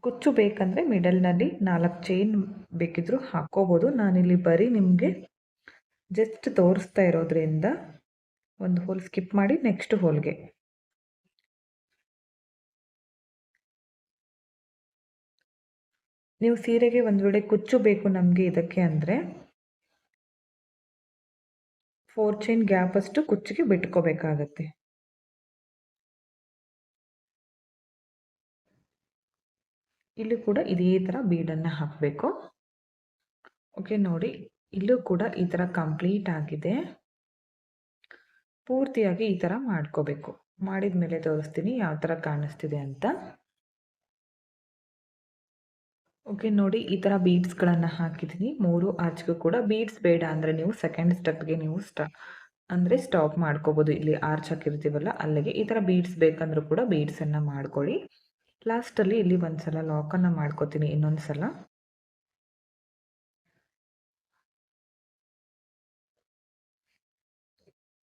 ಕುಚ್ಚು ಬೇಕಂದರೆ ಮಿಡಲ್ನಲ್ಲಿ 4 ಚೈನ್ ಬೇಕಿದ್ರೂ ಹಾಕ್ಕೋಬೋದು. ನಾನಿಲ್ಲಿ ಬರೀ ನಿಮಗೆ ಜಸ್ಟ್ ತೋರಿಸ್ತಾ ಇರೋದ್ರಿಂದ ಒಂದು ಹೋಲ್ ಸ್ಕಿಪ್ ಮಾಡಿ ನೆಕ್ಸ್ಟ್ ಹೋಲ್ಗೆ ನೀವು ಸೀರೆಗೆ ಒಂದು ವೇಳೆ ಕುಚ್ಚು ಬೇಕು ನಮಗೆ ಇದಕ್ಕೆ ಅಂದರೆ 4 ಚೈನ್ ಗ್ಯಾಪ್ ಅಷ್ಟು ಕುಚ್ಚಿಗೆ ಬಿಟ್ಕೋಬೇಕಾಗತ್ತೆ. ಇಲ್ಲೂ ಕೂಡ ಇದೇ ಥರ ಬೀಡನ್ನು ಹಾಕಬೇಕು. ಓಕೆ, ನೋಡಿ ಇಲ್ಲೂ ಕೂಡ ಈ ಥರ ಕಂಪ್ಲೀಟ್ ಆಗಿದೆ. ಪೂರ್ತಿಯಾಗಿ ಈ ಥರ ಮಾಡ್ಕೋಬೇಕು. ಮಾಡಿದ ಮೇಲೆ ತೋರಿಸ್ತೀನಿ ಯಾವ ಥರ ಕಾಣಿಸ್ತಿದೆ ಅಂತ. ಓಕೆ, ನೋಡಿ ಈ ಥರ ಬೀಡ್ಸ್ಗಳನ್ನು ಹಾಕಿದ್ದೀನಿ. 3 ಆರ್ಚ್ಗೂ ಕೂಡ ಬೀಡ್ಸ್ ಬೇಡ ಅಂದರೆ ನೀವು ಸೆಕೆಂಡ್ ಸ್ಟೆಪ್ಗೆ ನೀವು ಸ್ಟಾಪ್ ಮಾಡ್ಕೋಬೋದು. ಇಲ್ಲಿ ಆರ್ಚ್ ಹಾಕಿರ್ತೀವಲ್ಲ ಅಲ್ಲಿಗೆ. ಈ ಥರ ಬೀಡ್ಸ್ ಬೇಕಂದ್ರೂ ಕೂಡ ಬೀಡ್ಸನ್ನು ಮಾಡ್ಕೊಳ್ಳಿ. ಲಾಸ್ಟಲ್ಲಿ ಇಲ್ಲಿ ಒಂದು ಸಲ ಲಾಕನ್ನು ಮಾಡ್ಕೋತೀನಿ. ಇನ್ನೊಂದು ಸಲ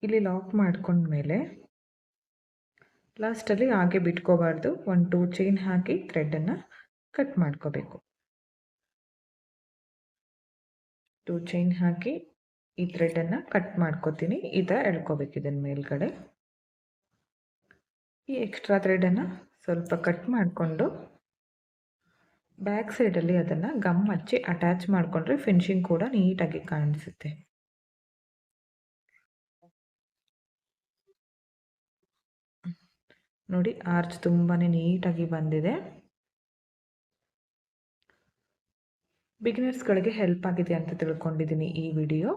ಇಲ್ಲಿ ಲಾಕ್ ಮಾಡ್ಕೊಂಡ್ಮೇಲೆ ಲಾಸ್ಟಲ್ಲಿ ಹಾಗೆ ಬಿಟ್ಕೋಬಾರ್ದು. 1-2 ಚೈನ್ ಹಾಕಿ ಥ್ರೆಡನ್ನು ಕಟ್ ಮಾಡ್ಕೋಬೇಕು. 2 ಚೈನ್ ಹಾಕಿ ಈ ಥ್ರೆಡನ್ನು ಕಟ್ ಮಾಡ್ಕೋತೀನಿ. ಈ ಥರ ಎಳ್ಕೋಬೇಕು ಇದನ್ನು ಮೇಲ್ಗಡೆ. ಈ ಎಕ್ಸ್ಟ್ರಾ ಥ್ರೆಡನ್ನು ಸ್ವಲ್ಪ ಕಟ್ ಮಾಡಿಕೊಂಡು ಬ್ಯಾಕ್ ಸೈಡಲ್ಲಿ ಅದನ್ನು ಗಮ್ ಹಚ್ಚಿ ಅಟ್ಯಾಚ್ ಮಾಡಿಕೊಂಡ್ರೆ ಫಿನಿಶಿಂಗ್ ಕೂಡ ನೀಟಾಗಿ ಕಾಣಿಸುತ್ತೆ. ನೋಡಿ ಆರ್ಚ್ ತುಂಬಾ ನೀಟಾಗಿ ಬಂದಿದೆ. ಬಿಗಿನರ್ಸ್ಗಳಿಗೆ ಹೆಲ್ಪ್ ಆಗಿದೆ ಅಂತ ತಿಳ್ಕೊಂಡಿದ್ದೀನಿ ಈ ವಿಡಿಯೋ.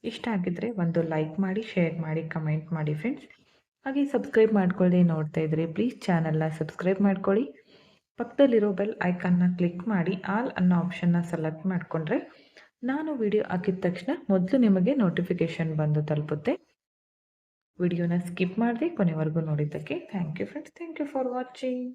ಇಷ್ಟ ಆಗಿದ್ರೆ ಒಂದು ಲೈಕ್ ಮಾಡಿ, ಶೇರ್ ಮಾಡಿ, ಕಮೆಂಟ್ ಮಾಡಿ ಫ್ರೆಂಡ್ಸ್. ಹಾಗೆ ಸಬ್ಸ್ಕ್ರೈಬ್ ಮಾಡ್ಕೊಳ್ಳಿ. ನೋಡ್ತಾ ಇದ್ದರೆ ಪ್ಲೀಸ್ ಚಾನಲ್ನ ಸಬ್ಸ್ಕ್ರೈಬ್ ಮಾಡ್ಕೊಳ್ಳಿ. ಪಕ್ಕದಲ್ಲಿರೋ ಬೆಲ್ ಐಕನ್ನ ಕ್ಲಿಕ್ ಮಾಡಿ ಆಲ್ ಅನ್ನೋ ಆಪ್ಷನ್ನ ಸೆಲೆಕ್ಟ್ ಮಾಡಿಕೊಂಡ್ರೆ ನಾನು ವಿಡಿಯೋ ಹಾಕಿದ ತಕ್ಷಣ ಮೊದಲು ನಿಮಗೆ ನೋಟಿಫಿಕೇಷನ್ ಬಂದು ತಲುಪುತ್ತೆ. ವಿಡಿಯೋನ ಸ್ಕಿಪ್ ಮಾಡದೆ ಕೊನೆವರೆಗೂ ನೋಡಿದ್ದಕ್ಕೆ thank you friends. Thank you for watching.